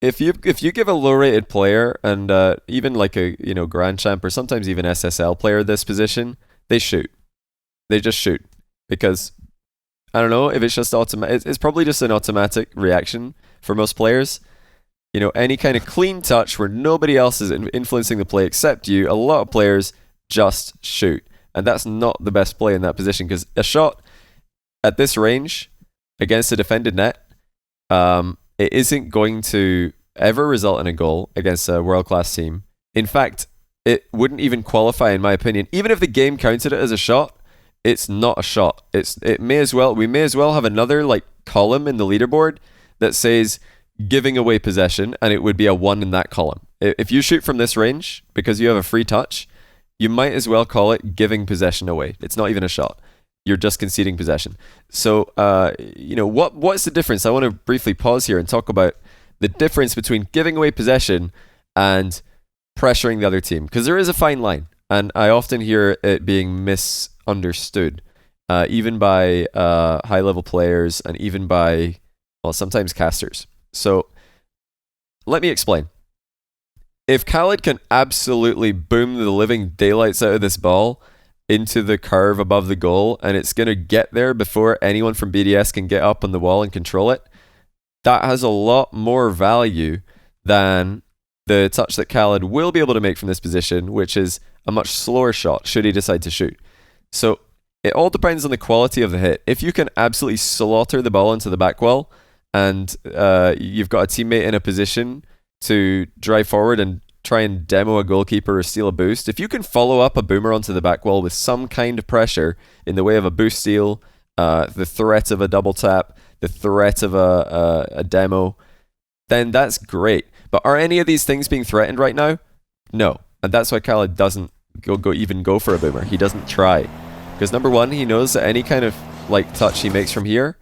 S1: if you give a low-rated player and even like a Grand Champ or sometimes even SSL player this position, they shoot. They just shoot because I don't know if it's just automatic. It's probably just an automatic reaction for most players. You know, any kind of clean touch where nobody else is influencing the play except you. A lot of players just shoot, and that's not the best play in that position because a shot at this range against a defended net, it isn't going to ever result in a goal against a world-class team. In fact, it wouldn't even qualify in my opinion. Even if the game counted it as a shot, it's not a shot. We may as well have another like column in the leaderboard that says giving away possession, and it would be a 1 in that column. If you shoot from this range because you have a free touch, you might as well call it giving possession away. It's not even a shot. You're just conceding possession. So, you know, what's the difference? I want to briefly pause here and talk about the difference between giving away possession and pressuring the other team. Because there is a fine line, and I often hear it being misunderstood, even by high-level players and even by, well, sometimes casters. So, let me explain. If Khalid can absolutely boom the living daylights out of this ball into the curve above the goal, and it's going to get there before anyone from BDS can get up on the wall and control it, that has a lot more value than the touch that Khalid will be able to make from this position, which is a much slower shot should he decide to shoot. So it all depends on the quality of the hit. If you can absolutely slaughter the ball into the back wall, and you've got a teammate in a position to drive forward and try and demo a goalkeeper or steal a boost, if you can follow up a boomer onto the back wall with some kind of pressure in the way of a boost steal, the threat of a double tap, the threat of a demo, then that's great. But are any of these things being threatened right now? No. And that's why Khalid doesn't even go for a boomer. He doesn't try. Because number one, he knows that any kind of like touch he makes from here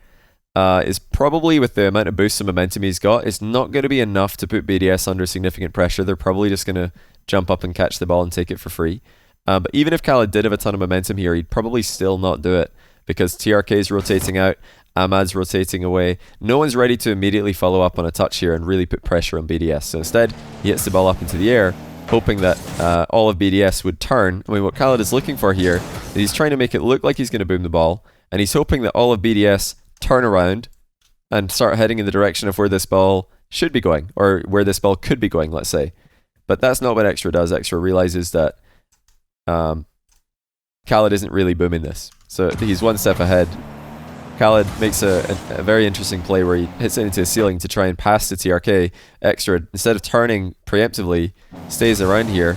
S1: is probably, with the amount of boost and momentum he's got, it's not going to be enough to put BDS under significant pressure. They're probably just going to jump up and catch the ball and take it for free. But even if Khalid did have a ton of momentum here, he'd probably still not do it because TRK is rotating out, Ahmad's rotating away. No one's ready to immediately follow up on a touch here and really put pressure on BDS. So instead, he hits the ball up into the air, hoping that all of BDS would turn. I mean, what Khalid is looking for here is he's trying to make it look like he's going to boom the ball, and he's hoping that all of BDS turn around and start heading in the direction of where this ball should be going, or where this ball could be going, let's say. But that's not what Extra does. Extra realizes that Khalid isn't really booming this. So he's one step ahead. Khalid makes a very interesting play where he hits it into the ceiling to try and pass to TRK. Extra, instead of turning preemptively, stays around here,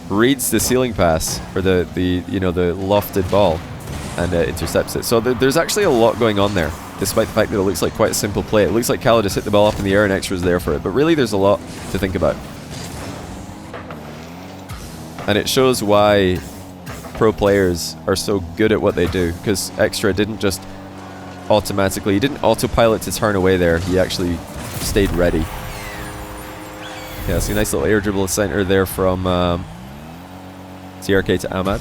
S1: reads the ceiling pass, or the lofted ball, and intercepts it. So there's actually a lot going on there, despite the fact that it looks like quite a simple play. It looks like Khalid just hit the ball up in the air and Extra's there for it, but really there's a lot to think about. And it shows why pro players are so good at what they do, because Extra didn't just automatically, he didn't autopilot to turn away there, he actually stayed ready. Yeah, see a nice little air dribble center there from TRK to Ahmad.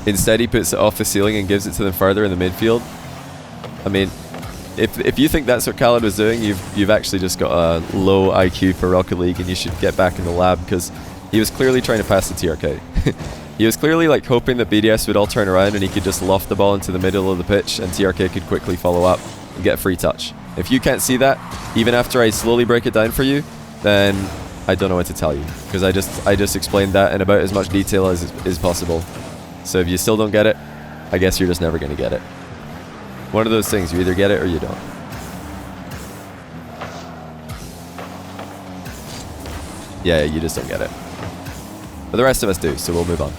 S1: Instead he puts it off the ceiling and gives it to them further in the midfield. I mean, if you think that's what Khalid was doing, you've actually just got a low IQ for Rocket League, and you should get back in the lab, because he was clearly trying to pass the TRK. He was clearly like hoping that BDS would all turn around and he could just loft the ball into the middle of the pitch and TRK could quickly follow up and get a free touch. If you can't see that, even after I slowly break it down for you, then I don't know what to tell you, because I just explained that in about as much detail as is possible. So if you still don't get it, I guess you're just never going to get it. One of those things, you either get it or you don't. Yeah, you just don't get it. But the rest of us do, so we'll move on.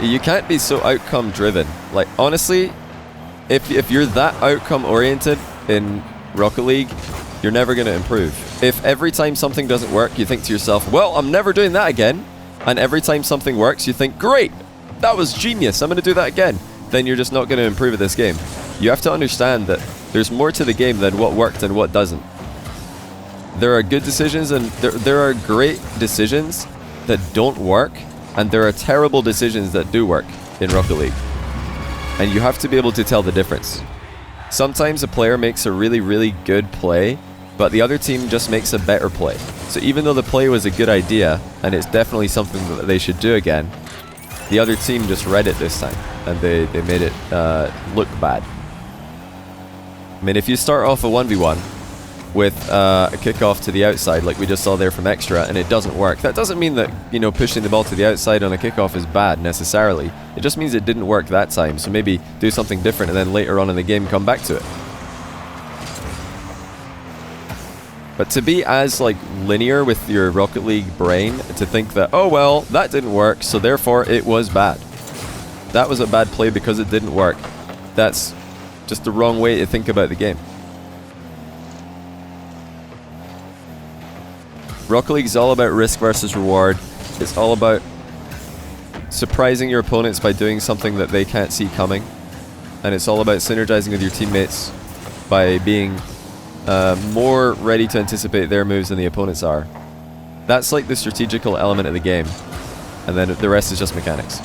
S1: You can't be so outcome driven. Like, honestly, if you're that outcome oriented in Rocket League, you're never going to improve. If every time something doesn't work, you think to yourself, well, I'm never doing that again, and every time something works, you think, great, that was genius, I'm going to do that again, then you're just not going to improve at this game. You have to understand that there's more to the game than what worked and what doesn't. There are good decisions, and there are great decisions that don't work, and there are terrible decisions that do work in Rocket League. And you have to be able to tell the difference. Sometimes a player makes a really, really good play, but the other team just makes a better play. So even though the play was a good idea, and it's definitely something that they should do again, the other team just read it this time, and they made it look bad. I mean, if you start off a 1v1 with a kickoff to the outside, like we just saw there from Extra, and it doesn't work, that doesn't mean that, pushing the ball to the outside on a kickoff is bad necessarily. It just means it didn't work that time, so maybe do something different and then later on in the game come back to it. But to be as linear with your Rocket League brain, to think that, oh well, that didn't work, so therefore it was bad. That was a bad play because it didn't work. That's just the wrong way to think about the game. Rocket League is all about risk versus reward. It's all about surprising your opponents by doing something that they can't see coming. And it's all about synergizing with your teammates by being more ready to anticipate their moves than the opponents are. That's like the strategical element of the game. And then the rest is just mechanics.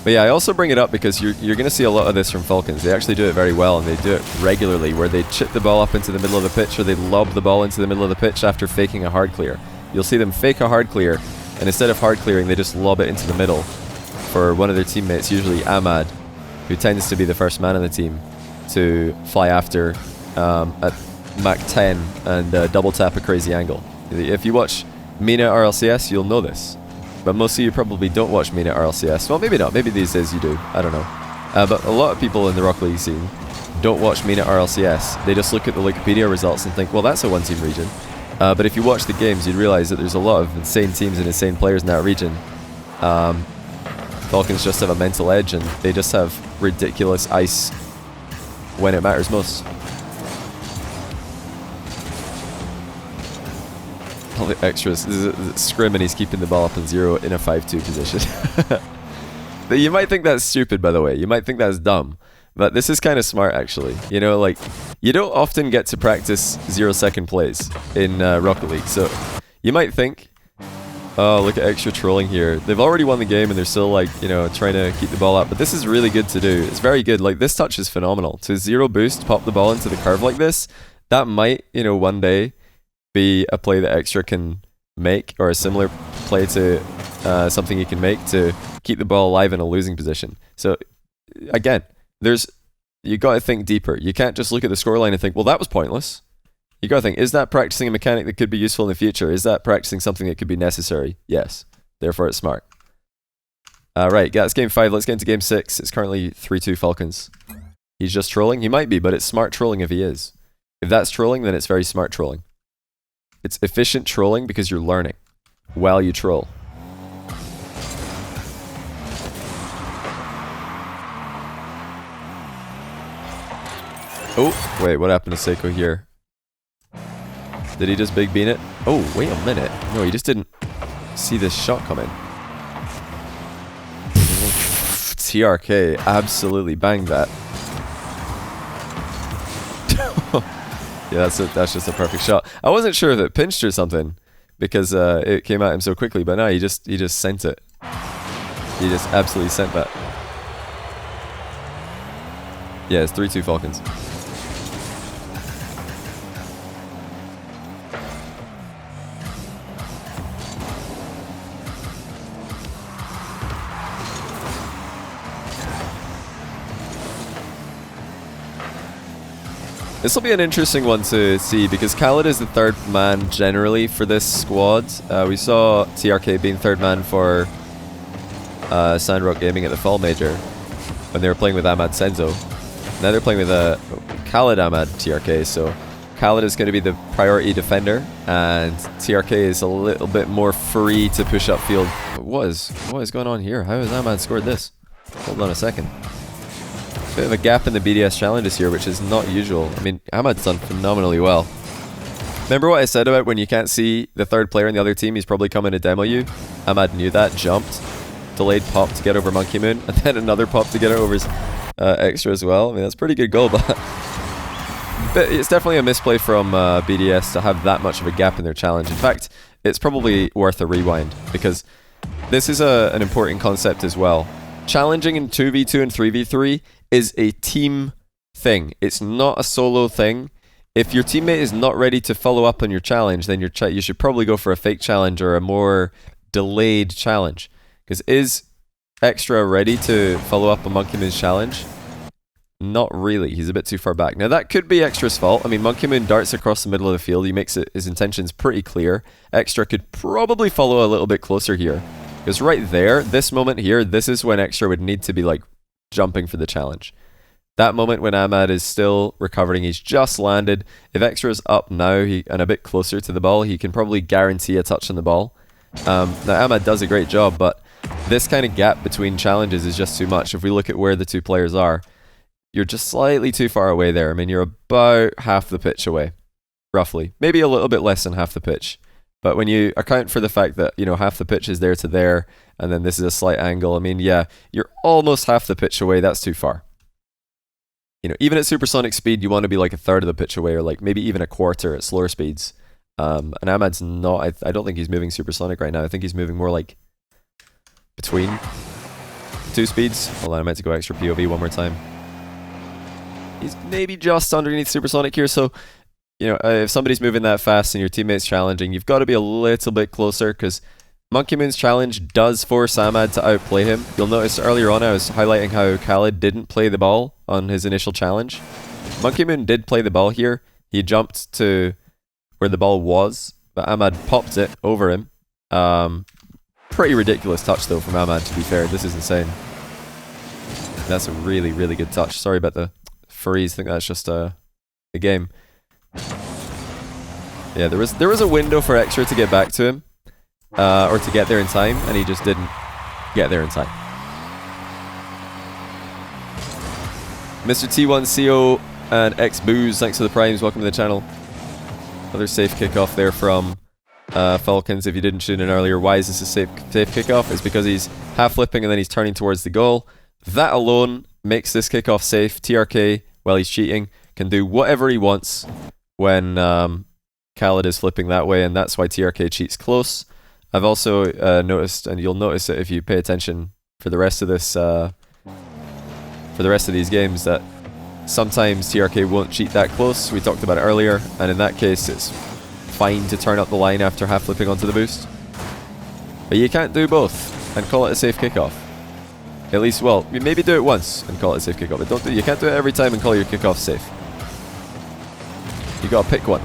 S1: But yeah, I also bring it up because you're going to see a lot of this from Falcons. They actually do it very well, and they do it regularly, where they chip the ball up into the middle of the pitch, or they lob the ball into the middle of the pitch after faking a hard clear. You'll see them fake a hard clear, and instead of hard clearing, they just lob it into the middle for one of their teammates, usually Ahmad, who tends to be the first man on the team, to fly after at Mach 10 and double tap a crazy angle. If you watch Mina RLCS, you'll know this. But most of you probably don't watch Mina RLCS. Well, maybe not. Maybe these days you do. I don't know. But a lot of people in the Rocket League scene don't watch Mina RLCS. They just look at the Wikipedia results and think, well, that's a one-team region. But if you watch the games, you'd realize that there's a lot of insane teams and insane players in that region. Falcons just have a mental edge, and they just have ridiculous ice when it matters most. All the extras. This is Scrim, and he's keeping the ball up in 0 in a 5-2 position. You might think that's stupid, by the way. You might think that's dumb. But this is kind of smart, actually. You don't often get to practice 0-second plays in Rocket League. So you might think, oh, look at Extra trolling here. They've already won the game, and they're still, trying to keep the ball up. But this is really good to do. It's very good. This touch is phenomenal. To 0 boost, pop the ball into the curve like this, that might, one day be a play that Extra can make, or a similar play to something he can make to keep the ball alive in a losing position. So, again, you got to think deeper. You can't just look at the scoreline and think, well, that was pointless. You gotta think, is that practicing a mechanic that could be useful in the future? Is that practicing something that could be necessary? Yes. Therefore it's smart. Right, that's game 5. Let's get into game 6. It's currently 3-2 Falcons. He's just trolling? He might be, but it's smart trolling if he is. If that's trolling, then it's very smart trolling. It's efficient trolling because you're learning while you troll. Oh, wait, what happened to Seiko here? Did he just big bean it? Oh, wait a minute. No, he just didn't see this shot coming. TRK absolutely banged that. Yeah, that's just a perfect shot. I wasn't sure if it pinched or something because it came at him so quickly, but no, he just sent it. He just absolutely sent that. Yeah, it's 3-2 Falcons. This will be an interesting one to see because Khalid is the third man generally for this squad. We saw TRK being third man for Sandrock Gaming at the Fall Major when they were playing with Ahmad Senzo. Now they're playing with Khalid Ahmad TRK, so Khalid is going to be the priority defender and TRK is a little bit more free to push upfield. What is going on here? How has Ahmad scored this? Hold on a second. Bit of a gap in the BDS challenges here, which is not usual. I mean, Ahmad's done phenomenally well. Remember what I said about when you can't see the third player in the other team, he's probably coming to demo you? Ahmad knew that, jumped, delayed pop to get over Monkey Moon, and then another pop to get over his extra as well. I mean, that's a pretty good goal, but it's definitely a misplay from BDS to have that much of a gap in their challenge. In fact, it's probably worth a rewind, because this is an important concept as well. Challenging in 2v2 and 3v3 is a team thing. It's not a solo thing. If your teammate is not ready to follow up on your challenge, then you should probably go for a fake challenge or a more delayed challenge. Because is Extra ready to follow up on Monkey Moon's challenge? Not really. He's a bit too far back. Now that could be Extra's fault. I mean, Monkey Moon darts across the middle of the field. He makes his intentions pretty clear. Extra could probably follow a little bit closer here. Because right there, this moment here, this is when Extra would need to be like jumping for the challenge. That moment when Ahmad is still recovering, he's just landed. If Extra is up now and a bit closer to the ball, he can probably guarantee a touch on the ball. Now Ahmad does a great job, but this kind of gap between challenges is just too much. If we look at where the two players are, you're just slightly too far away there. I mean, you're about half the pitch away, roughly. Maybe a little bit less than half the pitch. But when you account for the fact that, you know, half the pitch is there to there, and then this is a slight angle, I mean, yeah, you're almost half the pitch away. That's too far. You know, even at supersonic speed, you want to be like a third of the pitch away, or like maybe even a quarter at slower speeds. And Ahmad's not, I don't think he's moving supersonic right now. I think he's moving more like between two speeds. Hold on, I meant to go extra POV one more time. He's maybe just underneath supersonic here, so you know, if somebody's moving that fast and your teammate's challenging, you've got to be a little bit closer, because Monkey Moon's challenge does force Ahmad to outplay him. You'll notice earlier on I was highlighting how Khalid didn't play the ball on his initial challenge. Monkey Moon did play the ball here. He jumped to where the ball was, but Ahmad popped it over him. Pretty ridiculous touch though from Ahmad, to be fair. This is insane. That's a really, really good touch. Sorry about the freeze. I think that's just a game. Yeah, there was a window for Extra to get back to him, or to get there in time, and he just didn't get there in time. Mr. T1CO and XBooze, thanks for the primes, welcome to the channel. Another safe kickoff there from Falcons. If you didn't tune in earlier, why is this a safe kickoff? It's because he's half flipping and then he's turning towards the goal. That alone makes this kickoff safe. TRK, while he's cheating, can do whatever he wants when Khalid is flipping that way, and that's why TRK cheats close. I've also noticed, and you'll notice it if you pay attention for the rest of this, for the rest of these games, that sometimes TRK won't cheat that close. We talked about it earlier, and in that case, it's fine to turn up the line after half flipping onto the boost. But you can't do both and call it a safe kickoff. At least, well, you maybe do it once and call it a safe kickoff, but you can't do it every time and call your kickoff safe. You gotta pick one.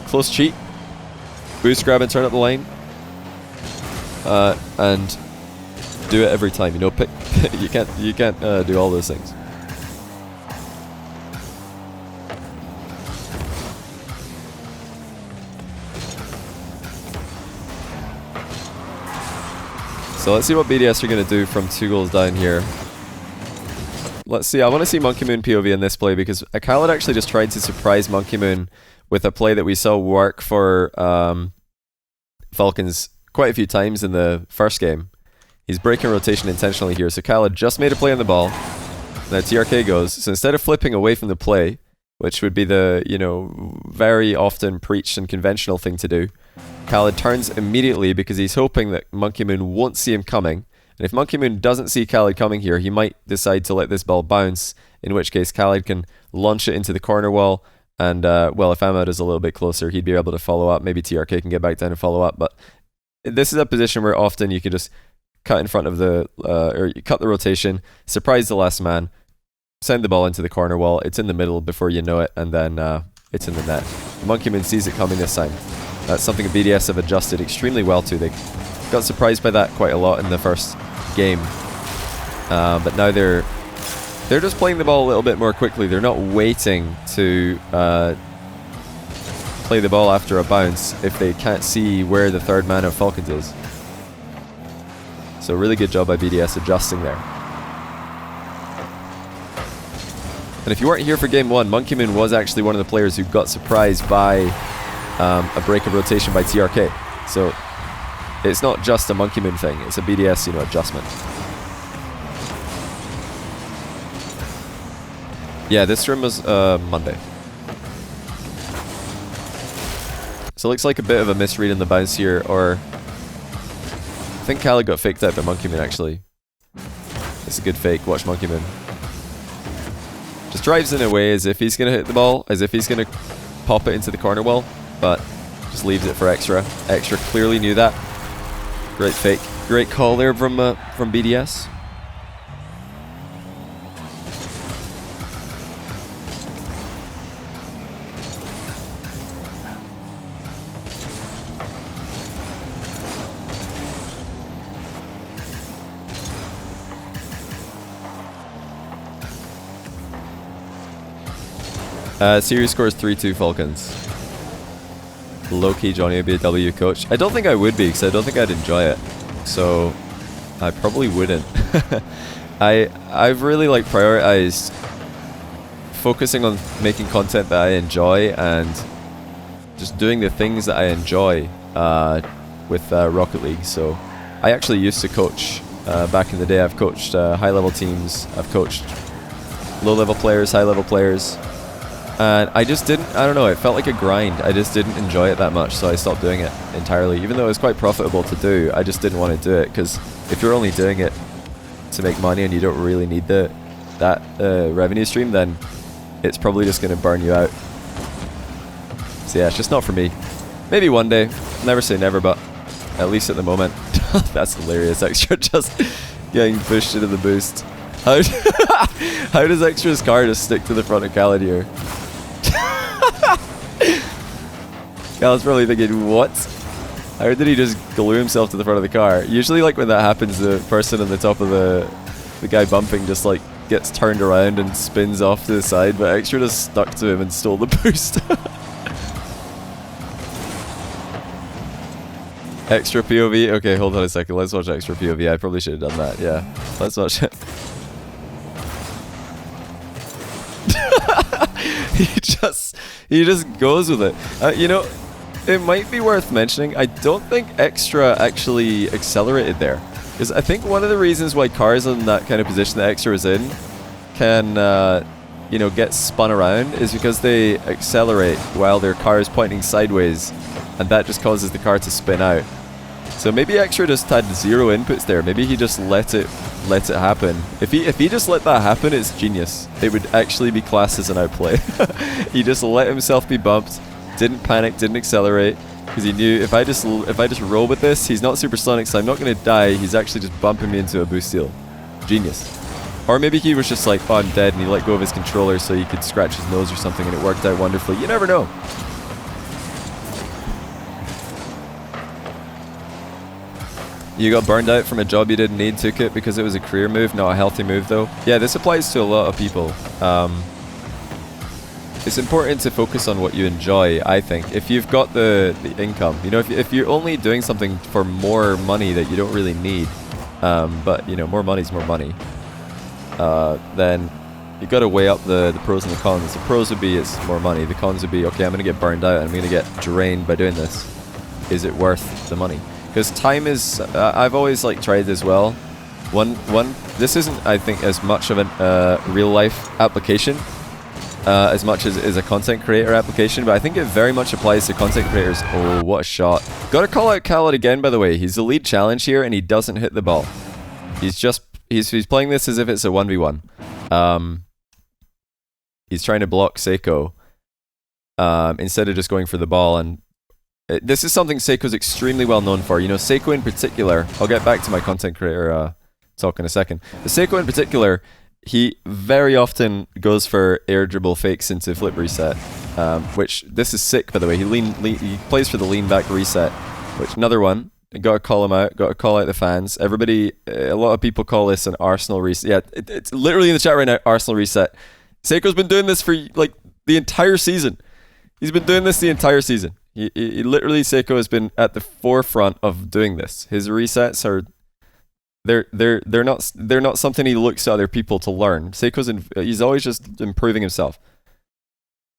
S1: close cheat, boost grab and turn up the line, and do it every time. You know, pick you can't do all those things. So let's see what BDS are going to do from 2 goals down here. Let's see. I want to see Monkey Moon POV in this play because Khalid actually just tried to surprise Monkey Moon with a play that we saw work for Falcons quite a few times in the first game. He's breaking rotation intentionally here. So Khalid just made a play on the ball. Now TRK goes. So instead of flipping away from the play, which would be the, you know, very often preached and conventional thing to do, Khalid turns immediately because he's hoping that Monkey Moon won't see him coming. And if Monkey Moon doesn't see Khalid coming here, he might decide to let this ball bounce, in which case Khalid can launch it into the corner wall. And, well, if Ahmad is a little bit closer, he'd be able to follow up. Maybe TRK can get back down and follow up. But this is a position where often you can just cut in front of the, or you cut the rotation, surprise the last man, send the ball into the corner wall. It's in the middle before you know it, and then it's in the net. Monkey Moon sees it coming this time. That's something BDS have adjusted extremely well to. They got surprised by that quite a lot in the first game, but now they're just playing the ball a little bit more quickly. They're not waiting to play the ball after a bounce if they can't see where the third man of Falcons is. So really good job by BDS adjusting there. And if you weren't here for game 1, Monkey Moon was actually one of the players who got surprised by a break of rotation by TRK. So it's not just a Monkey Moon thing, it's a BDS, you know, adjustment. Yeah, this stream was Monday. So it looks like a bit of a misread in the bounce here, or I think Khalid got faked out by Monkey Moon actually. It's a good fake, watch Monkey Moon. Just drives in a way as if he's going to hit the ball, as if he's going to pop it into the corner wall, but just leaves it for Extra. Extra clearly knew that. Great fake. Great call there from BDS. Series scores 3-2 Falcons. Low-key Johnny would be a W coach. I don't think I would be because I don't think I'd enjoy it. So I probably wouldn't. I've really like prioritized focusing on making content that I enjoy and just doing the things that I enjoy with Rocket League. So I actually used to coach back in the day. I've coached high-level teams. I've coached low-level players, high-level players. And I just didn't, I don't know, it felt like a grind. I just didn't enjoy it that much, so I stopped doing it entirely. Even though it was quite profitable to do, I just didn't want to do it, because if you're only doing it to make money and you don't really need that revenue stream, then it's probably just going to burn you out. So yeah, it's just not for me. Maybe one day, never say never, but at least at the moment. That's hilarious, Extra just getting pushed into the boost. How does Extra's car just stick to the front of Khalid here? Khalid's probably thinking, what? How did he just glue himself to the front of the car? Usually like when that happens, the person on the top of the guy bumping just like gets turned around and spins off to the side, but Extra just stuck to him and stole the boost. Extra POV? Okay, hold on a second. Let's watch Extra POV. I probably should have done that. Yeah, let's watch it. He just goes with it. You know, it might be worth mentioning, I don't think Extra actually accelerated there. Because I think one of the reasons why cars in that kind of position that Extra is in can, you know, get spun around is because they accelerate while their car is pointing sideways, and that just causes the car to spin out. So maybe Extra just had zero inputs there. Maybe he just let it happen. If he just let that happen, it's genius. It would actually be classed as an outplay. He just let himself be bumped, didn't panic, didn't accelerate, because he knew if I just roll with this, he's not supersonic, so I'm not going to die. He's actually just bumping me into a boost steal. Genius. Or maybe he was just like, oh, I'm dead, and he let go of his controller so he could scratch his nose or something, and it worked out wonderfully. You never know. You got burned out from a job you didn't need, took it because it was a career move, not a healthy move though. Yeah, this applies to a lot of people. It's important to focus on what you enjoy, I think. If you've got the income, you know, if you're only doing something for more money that you don't really need, but, you know, more money's more money, then you got to weigh up the pros and the cons. The pros would be it's more money. The cons would be, okay, I'm going to get burned out and I'm going to get drained by doing this. Is it worth the money? Because time is, I've always like tried as well. This isn't, I think, as much of a real life application as much as it is a content creator application, but I think it very much applies to content creators. Oh, what a shot. Gotta call out Khalid again, by the way. He's the lead challenge here and he doesn't hit the ball. He's playing this as if it's a 1v1. He's trying to block Seiko instead of just going for the ball, and this is something Seiko's extremely well known for. You know, Seiko in particular, I'll get back to my content creator talk in a second. But Seiko in particular, he very often goes for air dribble fakes into flip reset, which, this is sick, by the way. He plays for the lean back reset, which, another one. Got to call him out, got to call out the fans. Everybody, a lot of people call this an Arsenal reset. Yeah, it's literally in the chat right now, Arsenal reset. Seiko's been doing this for like the entire season. He's been doing this the entire season. He literally, Seiko has been at the forefront of doing this. His resets are, they're not something he looks to other people to learn. He's always just improving himself.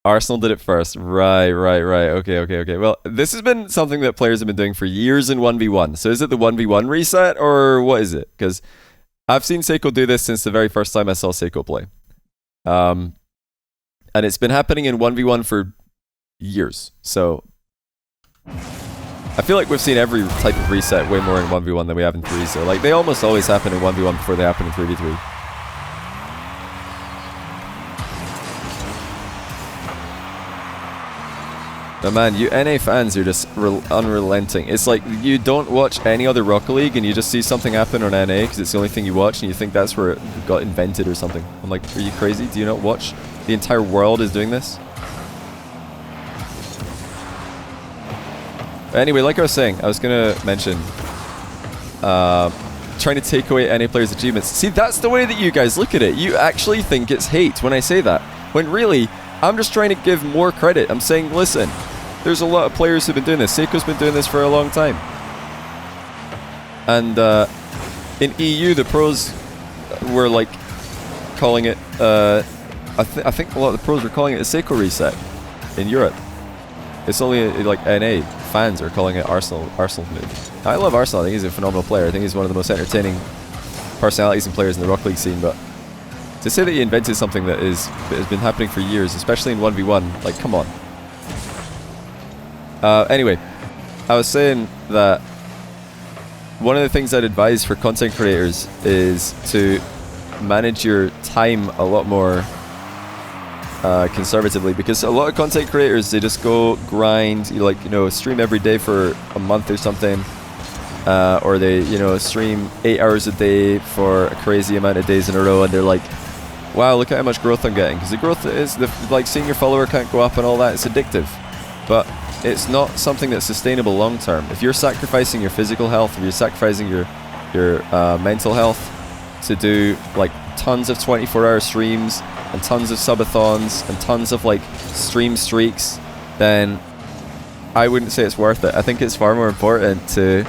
S1: Arsenal did it first. Right. Okay. Well, this has been something that players have been doing for years in 1v1. So is it the 1v1 reset or what is it? Because I've seen Seiko do this since the very first time I saw Seiko play. And it's been happening in 1v1 for years. So I feel like we've seen every type of reset way more in 1v1 than we have in 3. So like they almost always happen in 1v1 before they happen in 3v3. But man, you NA fans are just unrelenting. It's like you don't watch any other Rocket League and you just see something happen on NA because it's the only thing you watch and you think that's where it got invented or something. I'm like, are you crazy? Do you not watch? The entire world is doing this? But anyway, like I was saying, I was going to mention trying to take away NA players' achievements. See, that's the way that you guys look at it. You actually think it's hate when I say that. When really, I'm just trying to give more credit. I'm saying, listen, there's a lot of players who've been doing this. Seiko's been doing this for a long time. And in EU, the pros were like calling it, I think a lot of the pros were calling it a Seiko reset in Europe. It's only like NA fans are calling it Arsenal move. I love Arsenal. I think he's a phenomenal player. I think he's one of the most entertaining personalities and players in the Rocket League scene, but to say that he invented something that has been happening for years, especially in 1v1, like, come on. Anyway, I was saying that one of the things I'd advise for content creators is to manage your time a lot more conservatively, because a lot of content creators, they just go grind, stream every day for a month or something, or they, stream 8 hours a day for a crazy amount of days in a row, and they're like, wow, look at how much growth I'm getting. Because the growth is, like, seeing your follower count go up and all that, it's addictive. But it's not something that's sustainable long term. If you're sacrificing your physical health, if you're sacrificing your mental health to do, like, tons of 24-hour streams and tons of subathons and tons of, like, stream streaks, then I wouldn't say it's worth it. I think it's far more important to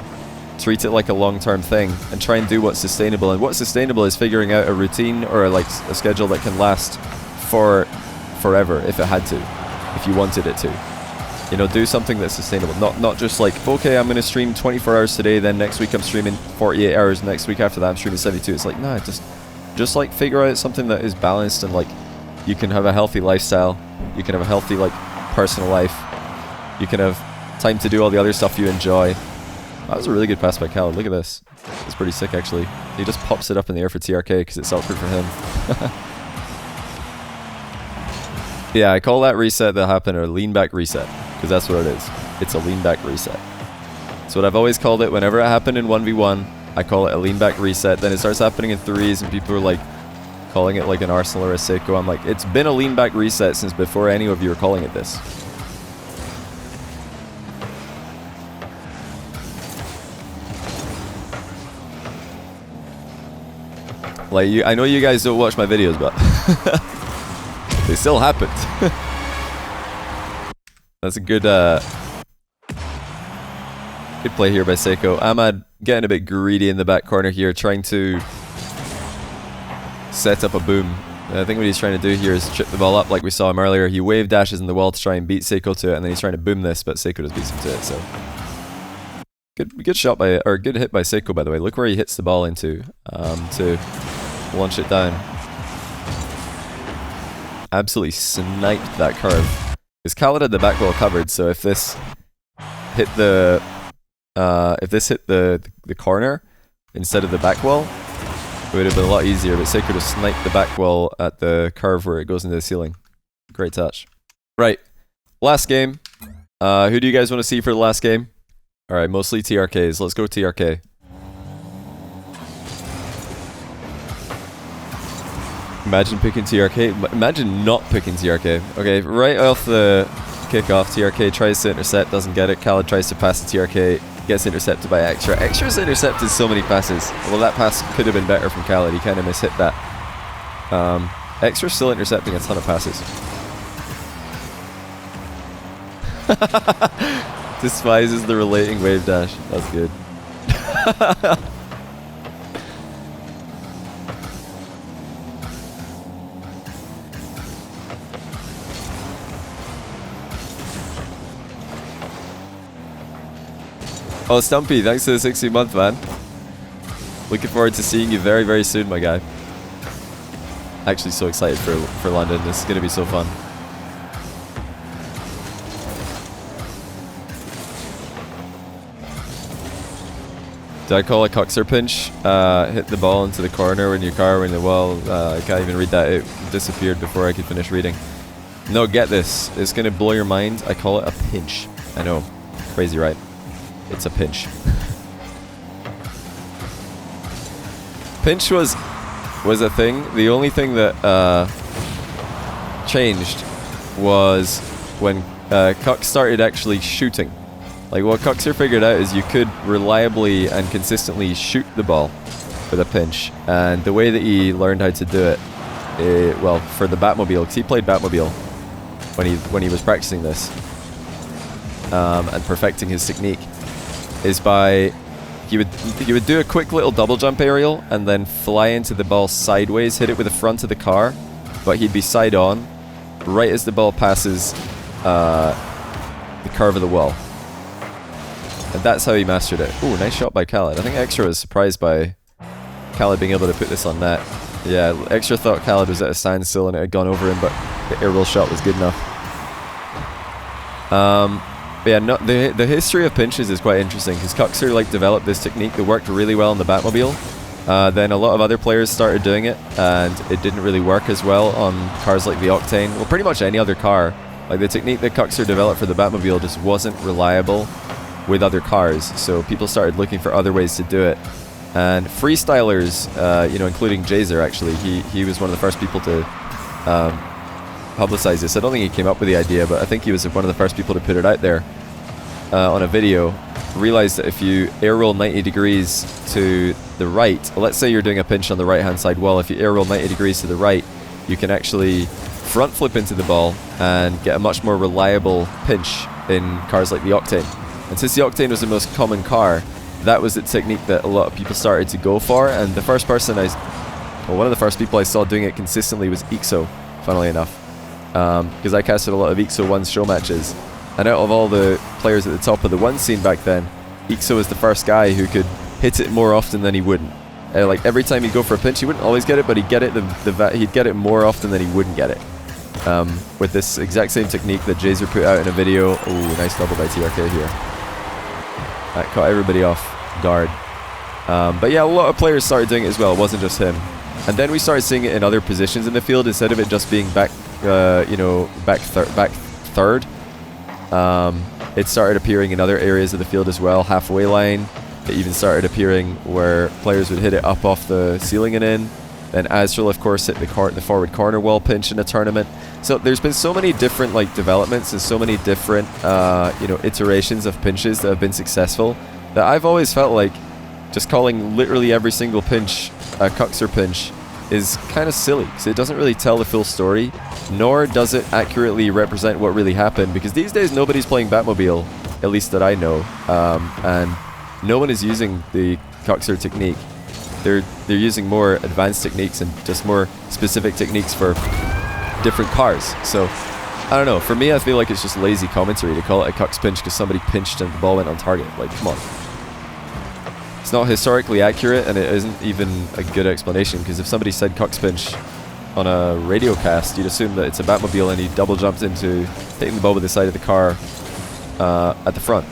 S1: treat it like a long-term thing and try and do what's sustainable. And what's sustainable is figuring out a routine or like a schedule that can last for forever if it had to, if you wanted it to. Do something that's sustainable. Not just like, okay, I'm going to stream 24 hours today, then next week I'm streaming 48 hours, next week after that I'm streaming 72. It's like, nah, just like figure out something that is balanced and like you can have a healthy lifestyle, you can have a healthy like personal life, you can have time to do all the other stuff you enjoy. That was a really good pass by Khalid. Look at this. It's pretty sick, actually. He just pops it up in the air for TRK because it's awkward for him. Yeah, I call that reset that happened a lean back reset, because that's what it is. It's a lean back reset. That's what I've always called it. Whenever it happened in 1v1, I call it a lean back reset. Then it starts happening in 3s, and people are like calling it like an Arsenal or a Seiko. I'm like, it's been a lean back reset since before any of you are calling it this. Like, I know you guys don't watch my videos, but they still happened. That's a good good play here by Seiko. Ahmad getting a bit greedy in the back corner here, trying to set up a boom. I think what he's trying to do here is chip the ball up like we saw him earlier. He wave dashes in the wall to try and beat Seiko to it, and then he's trying to boom this, but Seiko just beats him to it, so... Good shot by, or good hit by Seiko, by the way. Look where he hits the ball into to launch it down. Absolutely sniped that curve. Because Khalid had the back wall covered, so if this hit the corner instead of the back wall, it would have been a lot easier, but Seiko just sniped the back wall at the curve where it goes into the ceiling. Great touch. Right, last game. Who do you guys want to see for the last game? Alright, mostly TRKs. Let's go TRK. Imagine picking TRK. Imagine not picking TRK. Okay, right off the kickoff, TRK tries to intercept, doesn't get it. Khalid tries to pass to TRK, gets intercepted by Extra. Extra's intercepted so many passes. Well, that pass could have been better from Khalid. He kind of mishit that. Extra's still intercepting a ton of passes. Despises the relating wave dash. That's good. Oh, Stumpy, thanks for the 60-month, man. Looking forward to seeing you very, very soon, my guy. Actually so excited for London. This is going to be so fun. Did I call a Coxer pinch? Hit the ball into the corner when your car when the well. I can't even read that. It disappeared before I could finish reading. No, get this. It's gonna blow your mind. I call it a pinch. I know. Crazy, right? It's a pinch. Pinch was a thing. The only thing that changed was when Cox started actually shooting. Like, what Coxer figured out is you could reliably and consistently shoot the ball with a pinch. And the way that he learned how to do it, well, for the Batmobile, because he played Batmobile when he was practicing this and perfecting his technique, is by he would do a quick little double jump aerial and then fly into the ball sideways, hit it with the front of the car, but he'd be side on right as the ball passes the curve of the wall. And that's how he mastered it. Ooh, nice shot by Khalid. I think Extra was surprised by Khalid being able to put this on net. Yeah, Extra thought Khalid was at a standstill and it had gone over him, but the aerial shot was good enough. But yeah, the history of pinches is quite interesting because Coxer developed this technique that worked really well in the Batmobile. Then a lot of other players started doing it, and it didn't really work as well on cars like the Octane. Well, pretty much any other car. Like, the technique that Coxer developed for the Batmobile just wasn't reliable with other cars, so people started looking for other ways to do it. And freestylers, including Jazer, actually, he was one of the first people to publicize this. I don't think he came up with the idea, but I think he was one of the first people to put it out there on a video. Realized that if you air roll 90 degrees to the right, well, let's say you're doing a pinch on the right hand side wall, if you air roll 90 degrees to the right, you can actually front flip into the ball and get a much more reliable pinch in cars like the Octane. And since the Octane was the most common car, that was the technique that a lot of people started to go for. And the first person one of the first people I saw doing it consistently was Ixo, funnily enough. Because I casted a lot of Ixo 1 show matches. And out of all the players at the top of the 1 scene back then, Ixo was the first guy who could hit it more often than he wouldn't. Like, every time he'd go for a pinch, he wouldn't always get it, but he'd get it he'd get it more often than he wouldn't get it. With this exact same technique that Jazer put out in a video. Ooh, nice double by TRK here. That caught everybody off guard. But yeah, a lot of players started doing it as well. It wasn't just him. And then we started seeing it in other positions in the field instead of it just being back third. It started appearing in other areas of the field as well. Halfway line. It even started appearing where players would hit it up off the ceiling and in. Then Azrael, of course, hit the forward corner wall pinch in a tournament. So there's been so many different developments and so many different iterations of pinches that have been successful that I've always felt like just calling literally every single pinch a Coxer pinch is kind of silly, because it doesn't really tell the full story, nor does it accurately represent what really happened, because these days nobody's playing Batmobile, at least that I know, and no one is using the Coxer technique. They're using more advanced techniques and just more specific techniques for different cars. So I don't know, for me I feel like it's just lazy commentary to call it a cucks pinch because somebody pinched and the ball went on target. Like, come on. It's not historically accurate, and it isn't even a good explanation, because if somebody said cucks pinch on a radio cast, you'd assume that it's a Batmobile and he double jumped into hitting the ball with the side of the car at the front,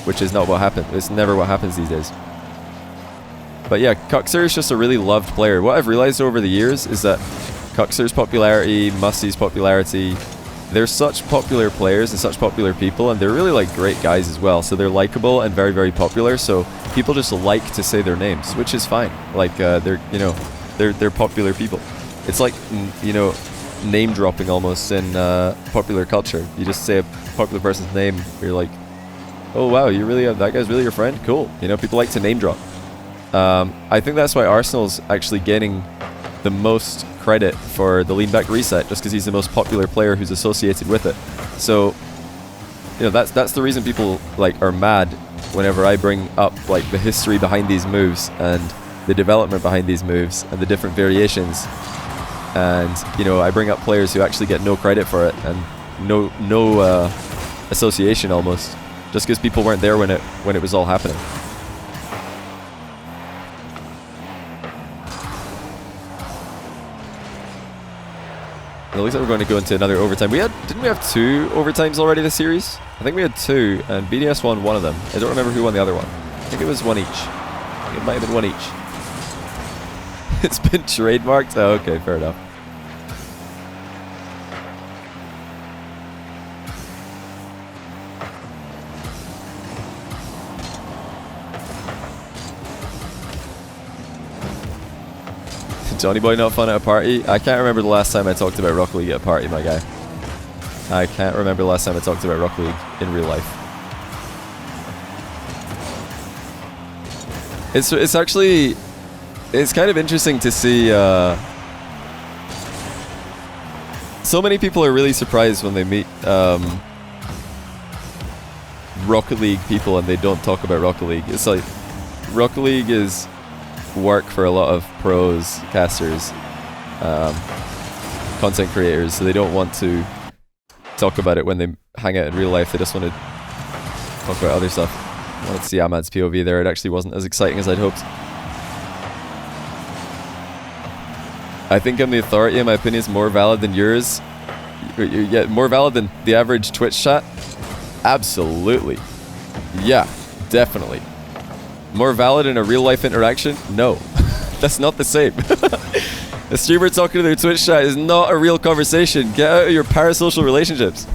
S1: which is not what happened. It's never what happens these days. But yeah, Cuxer is just a really loved player. What I've realized over the years is that Cuxer's popularity, Musty's popularity, they're such popular players and such popular people, and they're really like great guys as well. So they're likable and very, very popular. So people just like to say their names, which is fine. Like they're popular people. It's like name dropping almost in popular culture. You just say a popular person's name, you're like, oh wow, you really have that guy's really your friend? Cool. People like to name drop. I think that's why Arsenal's actually gaining the most credit for the lean back reset, just because he's the most popular player who's associated with it. So that's the reason people like are mad whenever I bring up like the history behind these moves and the development behind these moves and the different variations, and I bring up players who actually get no credit for it and no association almost, just because people weren't there when it was all happening. It looks like we're going to go into another overtime. Didn't we have 2 overtimes already this series? I think we had 2, and BDS won one of them. I don't remember who won the other one. I think it was one each. I think it might have been one each. It's been trademarked? Oh, okay, fair enough. Johnny Boy not fun at a party? I can't remember the last time I talked about Rocket League at a party, my guy. I can't remember the last time I talked about Rocket League in real life. It's actually... It's kind of interesting to see... so many people are really surprised when they meet Rocket League people and they don't talk about Rocket League. It's like... Rocket League is... work for a lot of pros, casters, content creators, so they don't want to talk about it when they hang out in real life. They just want to talk about other stuff. I wanted to see Ahmad's POV there. It actually wasn't as exciting as I'd hoped. I think I'm the authority, and my opinion is more valid than yours. Yeah, more valid than the average Twitch chat? Absolutely. Yeah, definitely. More valid in a real life interaction? No. That's not the same. A streamer talking to their Twitch chat is not a real conversation. Get out of your parasocial relationships.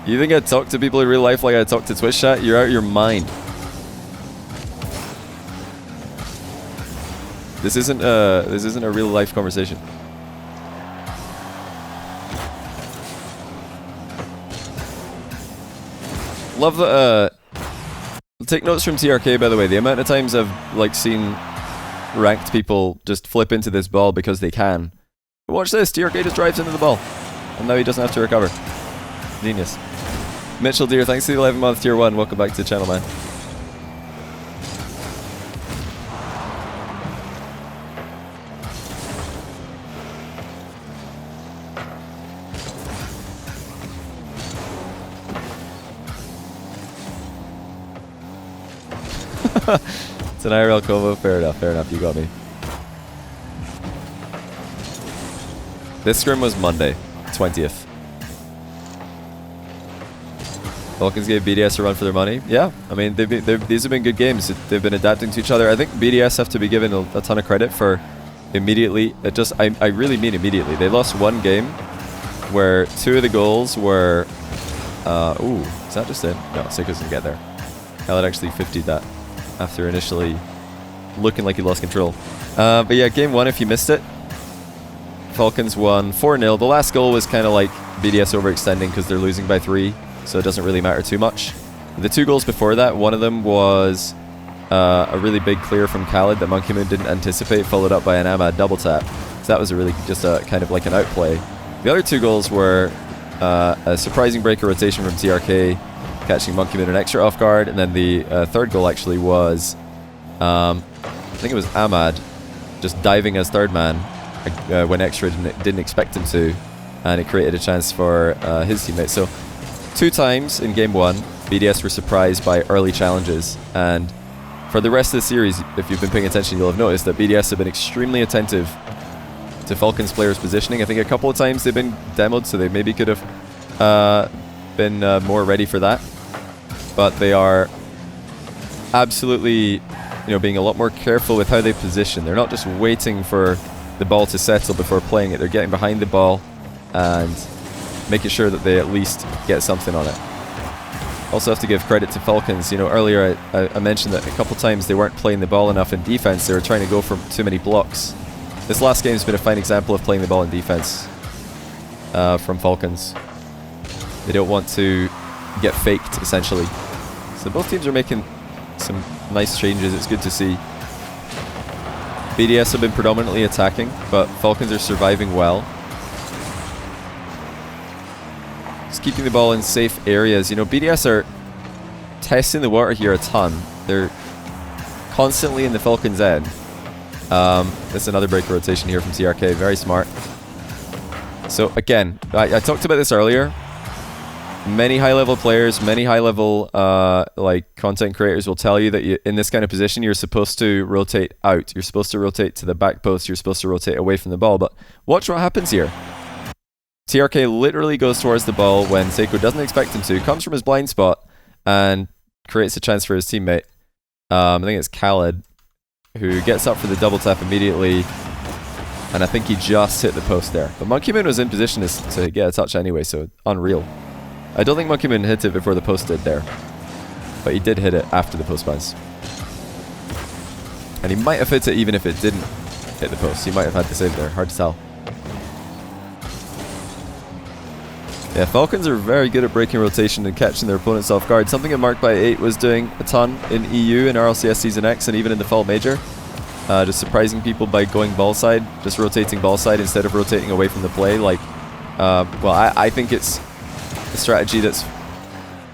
S1: You think I talk to people in real life like I talk to Twitch chat? You're out of your mind. This isn't a real life conversation. Love the take notes from TRK, by the way. The amount of times I've like seen ranked people just flip into this ball because they can. But watch this, TRK just drives into the ball. And now he doesn't have to recover. Genius. Mitchell Deer, thanks to the 11-month tier 1. Welcome back to the channel, man. It's an IRL combo. Fair enough, you got me. This scrim was Monday, 20th. Falcons gave BDS a run for their money. Yeah, I mean, these have been good games. They've been adapting to each other. I think BDS have to be given a ton of credit for immediately. I really mean immediately. They lost one game where 2 of the goals were... ooh, is that just in? No, Seiko's gonna get there. Khalid actually 50'd that after initially looking like he lost control. But yeah, game 1, if you missed it, Falcons won 4-0. The last goal was kind of like BDS overextending because they're losing by 3, so it doesn't really matter too much. The 2 goals before that, one of them was a really big clear from Khalid that Monkey Moon didn't anticipate, followed up by an Ahmad double tap. So that was a really just a kind of like an outplay. The other 2 goals were a surprising breaker rotation from TRK, catching Monkey Moon an extra off guard, and then the 3rd goal actually was, I think it was Ahmad just diving as 3rd man when extra didn't expect him to, and it created a chance for his teammate. So 2 times in game 1, BDS were surprised by early challenges, and for the rest of the series, if you've been paying attention, you'll have noticed that BDS have been extremely attentive to Falcons players' positioning. I think a couple of times they've been demoed, so they maybe could have been more ready for that. But they are absolutely, being a lot more careful with how they position. They're not just waiting for the ball to settle before playing it. They're getting behind the ball and making sure that they at least get something on it. Also have to give credit to Falcons. Earlier I mentioned that a couple times they weren't playing the ball enough in defense. They were trying to go for too many blocks. This last game has been a fine example of playing the ball in defense from Falcons. They don't want to get faked, essentially. So both teams are making some nice changes. It's good to see. BDS have been predominantly attacking, but Falcons are surviving well. Just keeping the ball in safe areas. BDS are testing the water here a ton. They're constantly in the Falcons' end. That's another breaker rotation here from TRK. Very smart. So again, I talked about this earlier. Many high-level players, many high-level content creators will tell you that in this kind of position, you're supposed to rotate out. You're supposed to rotate to the back post. You're supposed to rotate away from the ball. But watch what happens here. TRK literally goes towards the ball when Seiko doesn't expect him to, comes from his blind spot, and creates a chance for his teammate. I think it's Khalid, who gets up for the double tap immediately, and I think he just hit the post there. But Monkey Moon was in position to get a touch anyway, so unreal. I don't think Monkey Moon hit it before the post did there, but he did hit it after the post bounce. And he might have hit it even if it didn't hit the post. He might have had the save there, hard to tell. Yeah, Falcons are very good at breaking rotation and catching their opponents off guard. Something that Mark by 8 was doing a ton in EU, in RLCS Season X, and even in the Fall Major. Just surprising people by going ball side, just rotating ball side instead of rotating away from the play. I think it's a strategy that's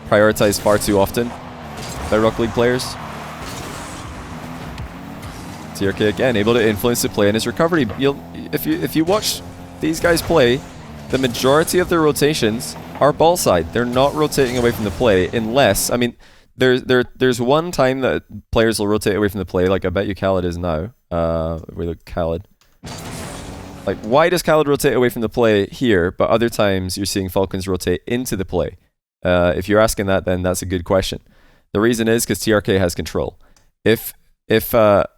S1: prioritized far too often by Rocket League players. TRK again able to influence the play and his recovery. If you watch these guys play, the majority of their rotations are ball side. They're not rotating away from the play unless, there's one time that players will rotate away from the play, like I bet you Khalid is now. We look Khalid. Like, why does Khalid rotate away from the play here, but other times you're seeing Falcons rotate into the play? If you're asking that, then that's a good question. The reason is because TRK has control. If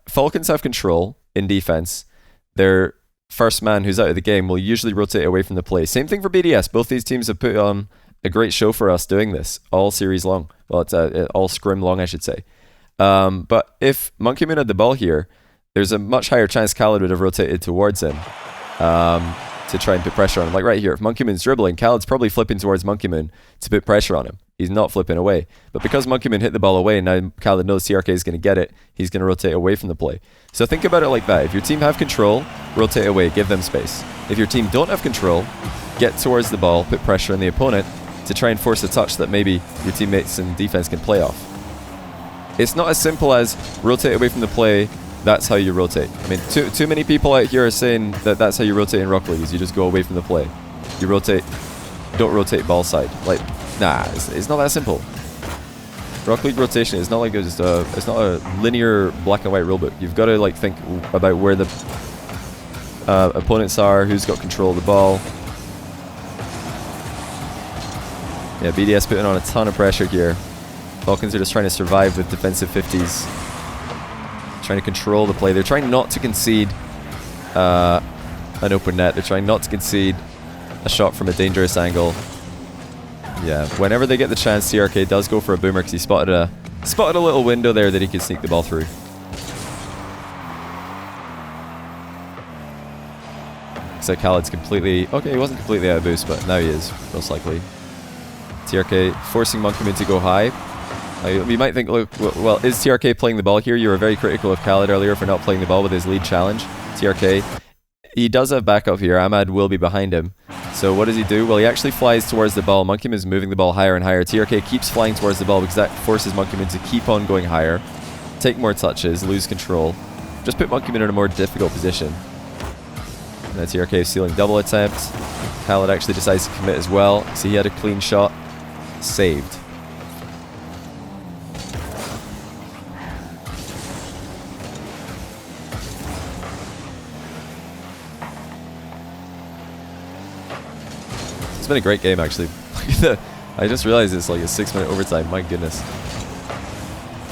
S1: Falcons have control in defense, their first man who's out of the game will usually rotate away from the play. Same thing for BDS. Both these teams have put on a great show for us doing this all series long. Well, it's all scrim long, I should say. But if Monkey Moon had the ball here, there's a much higher chance Khalid would have rotated towards him to try and put pressure on him. Like right here, if Monkey Moon's dribbling, Khalid's probably flipping towards Monkey Moon to put pressure on him. He's not flipping away. But because Monkey Moon hit the ball away, now Khalid knows TRK is going to get it, he's going to rotate away from the play. So think about it like that. If your team have control, rotate away, give them space. If your team don't have control, get towards the ball, put pressure on the opponent to try and force a touch that maybe your teammates in defense can play off. It's not as simple as rotate away from the play, that's how you rotate. I mean, too many people out here are saying that that's how you rotate in Rocket League, is you just go away from the play. You rotate, don't rotate ball side. Like, nah, it's not that simple. Rocket League rotation is not like it's not a linear black and white rulebook. You've got to like think about where the opponents are, who's got control of the ball. Yeah, BDS putting on a ton of pressure here. Falcons are just trying to survive with defensive 50s. Trying to control the play. They're trying not to concede an open net. They're trying not to concede a shot from a dangerous angle. Yeah, whenever they get the chance, TRK does go for a boomer because he spotted a little window there that he could sneak the ball through. So Khaled's completely... Okay, he wasn't completely out of boost, but now he is, most likely. TRK forcing Monkey Moon to go high. We might think, look, well, is TRK playing the ball here? You were very critical of Khalid earlier for not playing the ball with his lead challenge. TRK, he does have backup here. Ahmad will be behind him. So what does he do? Well, he actually flies towards the ball. Monkeyman is moving the ball higher and higher. TRK keeps flying towards the ball because that forces Monkeyman to keep on going higher, take more touches, lose control. Just put Monkeyman in a more difficult position. Now TRK is stealing double attempt. Khalid actually decides to commit as well. So he had a clean shot. Saved. It's been a great game, actually. I just realized it's like a 6-minute overtime. My goodness.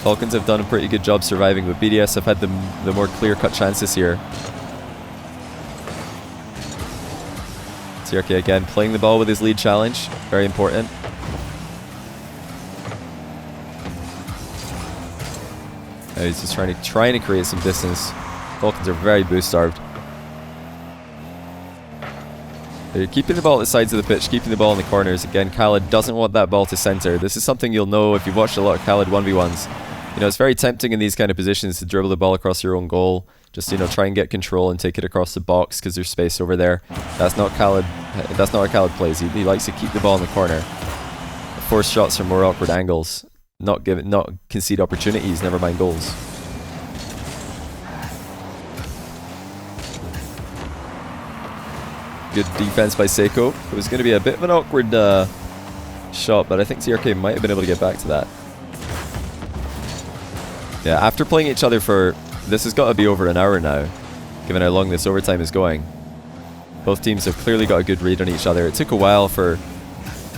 S1: Falcons have done a pretty good job surviving, but BDS have had the more clear-cut chances here. TRK again playing the ball with his lead challenge. Very important. Now he's just trying to create some distance. Falcons are very boost starved. They're keeping the ball at the sides of the pitch, keeping the ball in the corners. Again, Khalid doesn't want that ball to center. This is something you'll know if you've watched a lot of Khalid 1v1s. You know, it's very tempting in these kind of positions to dribble the ball across your own goal. Just, you know, try and get control and take it across the box because there's space over there. That's not Khalid. That's not how Khalid plays. He likes to keep the ball in the corner. Force shots from more awkward angles. Not concede opportunities, never mind goals. Good defense by Seiko. It was going to be a bit of an awkward shot, but I think TRK might have been able to get back to that. Yeah, after playing each other for... This has got to be over an hour now, given how long this overtime is going. Both teams have clearly got a good read on each other. It took a while for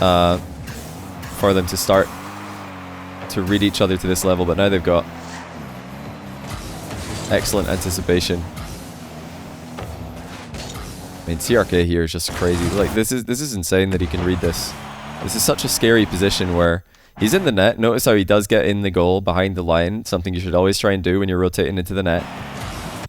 S1: them to start to read each other to this level, but now they've got excellent anticipation. I mean, TRK here is just crazy. Like, this is insane that he can read this. This is such a scary position where he's in the net. Notice how he does get in the goal behind the line, something you should always try and do when you're rotating into the net.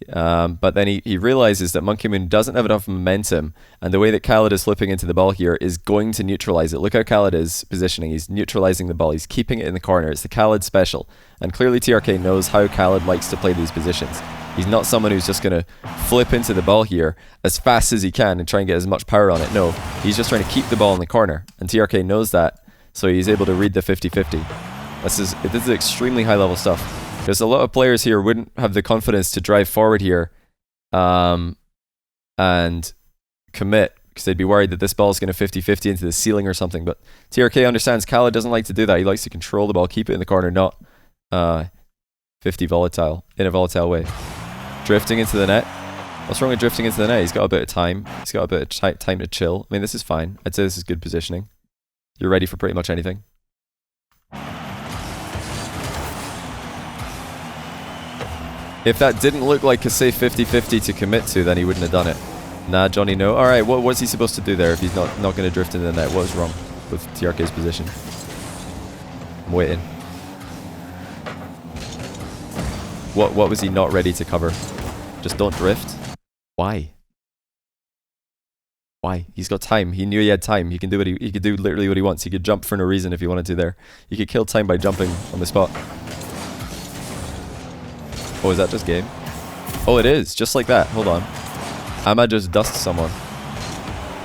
S1: But then he realizes that Monkeyman doesn't have enough momentum, and the way that Khalid is flipping into the ball here is going to neutralize it. Look how Khalid is positioning. He's neutralizing the ball. He's keeping it in the corner. It's the Khalid special. And clearly TRK knows how Khalid likes to play these positions. He's not someone who's just going to flip into the ball here as fast as he can and try and get as much power on it. No, he's just trying to keep the ball in the corner. And TRK knows that, so he's able to read the 50-50. This is extremely high level stuff. Because a lot of players here wouldn't have the confidence to drive forward here and commit, because they'd be worried that this ball is going to 50-50 into the ceiling or something. But TRK understands Khalid doesn't like to do that. He likes to control the ball, keep it in the corner, not 50 volatile, in a volatile way. Drifting into the net. What's wrong with drifting into the net? He's got a bit of time. He's got a bit of time to chill. I mean, this is fine. I'd say this is good positioning. You're ready for pretty much anything. If that didn't look like a safe 50-50 to commit to, then he wouldn't have done it. Nah, Johnny, no. Alright, what's he supposed to do there if he's not going to drift into the net? What is wrong with TRK's position? I'm waiting. What was he not ready to cover? Just don't drift? Why? Why? He's got time. He knew he had time. He can do he could do literally what he wants. He could jump for no reason if he wanted to there. He could kill time by jumping on the spot. Oh, is that just game? Oh, it is. Just like that. Hold on. Ahmad just dusts someone.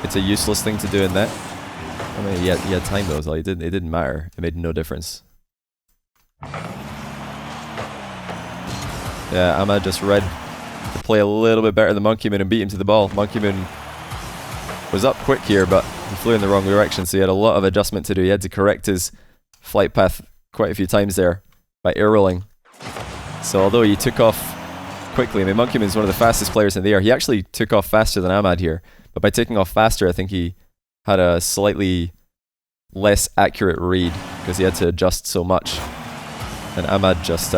S1: It's a useless thing to do in net. I mean, he had time though, so it didn't matter. It made no difference. Yeah, Ahmad just read the play a little bit better than Monkeyman and beat him to the ball. Monkeyman was up quick here, but he flew in the wrong direction, so he had a lot of adjustment to do. He had to correct his flight path quite a few times there by air rolling. So although he took off quickly, I mean, Monkeyman is one of the fastest players in the air. He actually took off faster than Ahmad here, but by taking off faster, I think he had a slightly less accurate read because he had to adjust so much. And Ahmad just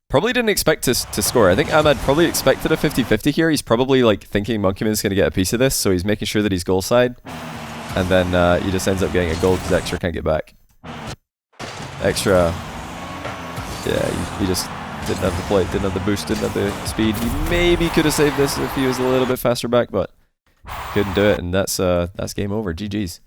S1: probably didn't expect to score. I think Ahmad probably expected a 50-50 here. He's probably like thinking Monkeyman's going to get a piece of this, so he's making sure that he's goal side. And then he just ends up getting a goal because Extra can't get back. Extra, yeah, he just didn't have the play, didn't have the boost, didn't have the speed. He maybe could have saved this if he was a little bit faster back, but couldn't do it, and that's game over. GG's.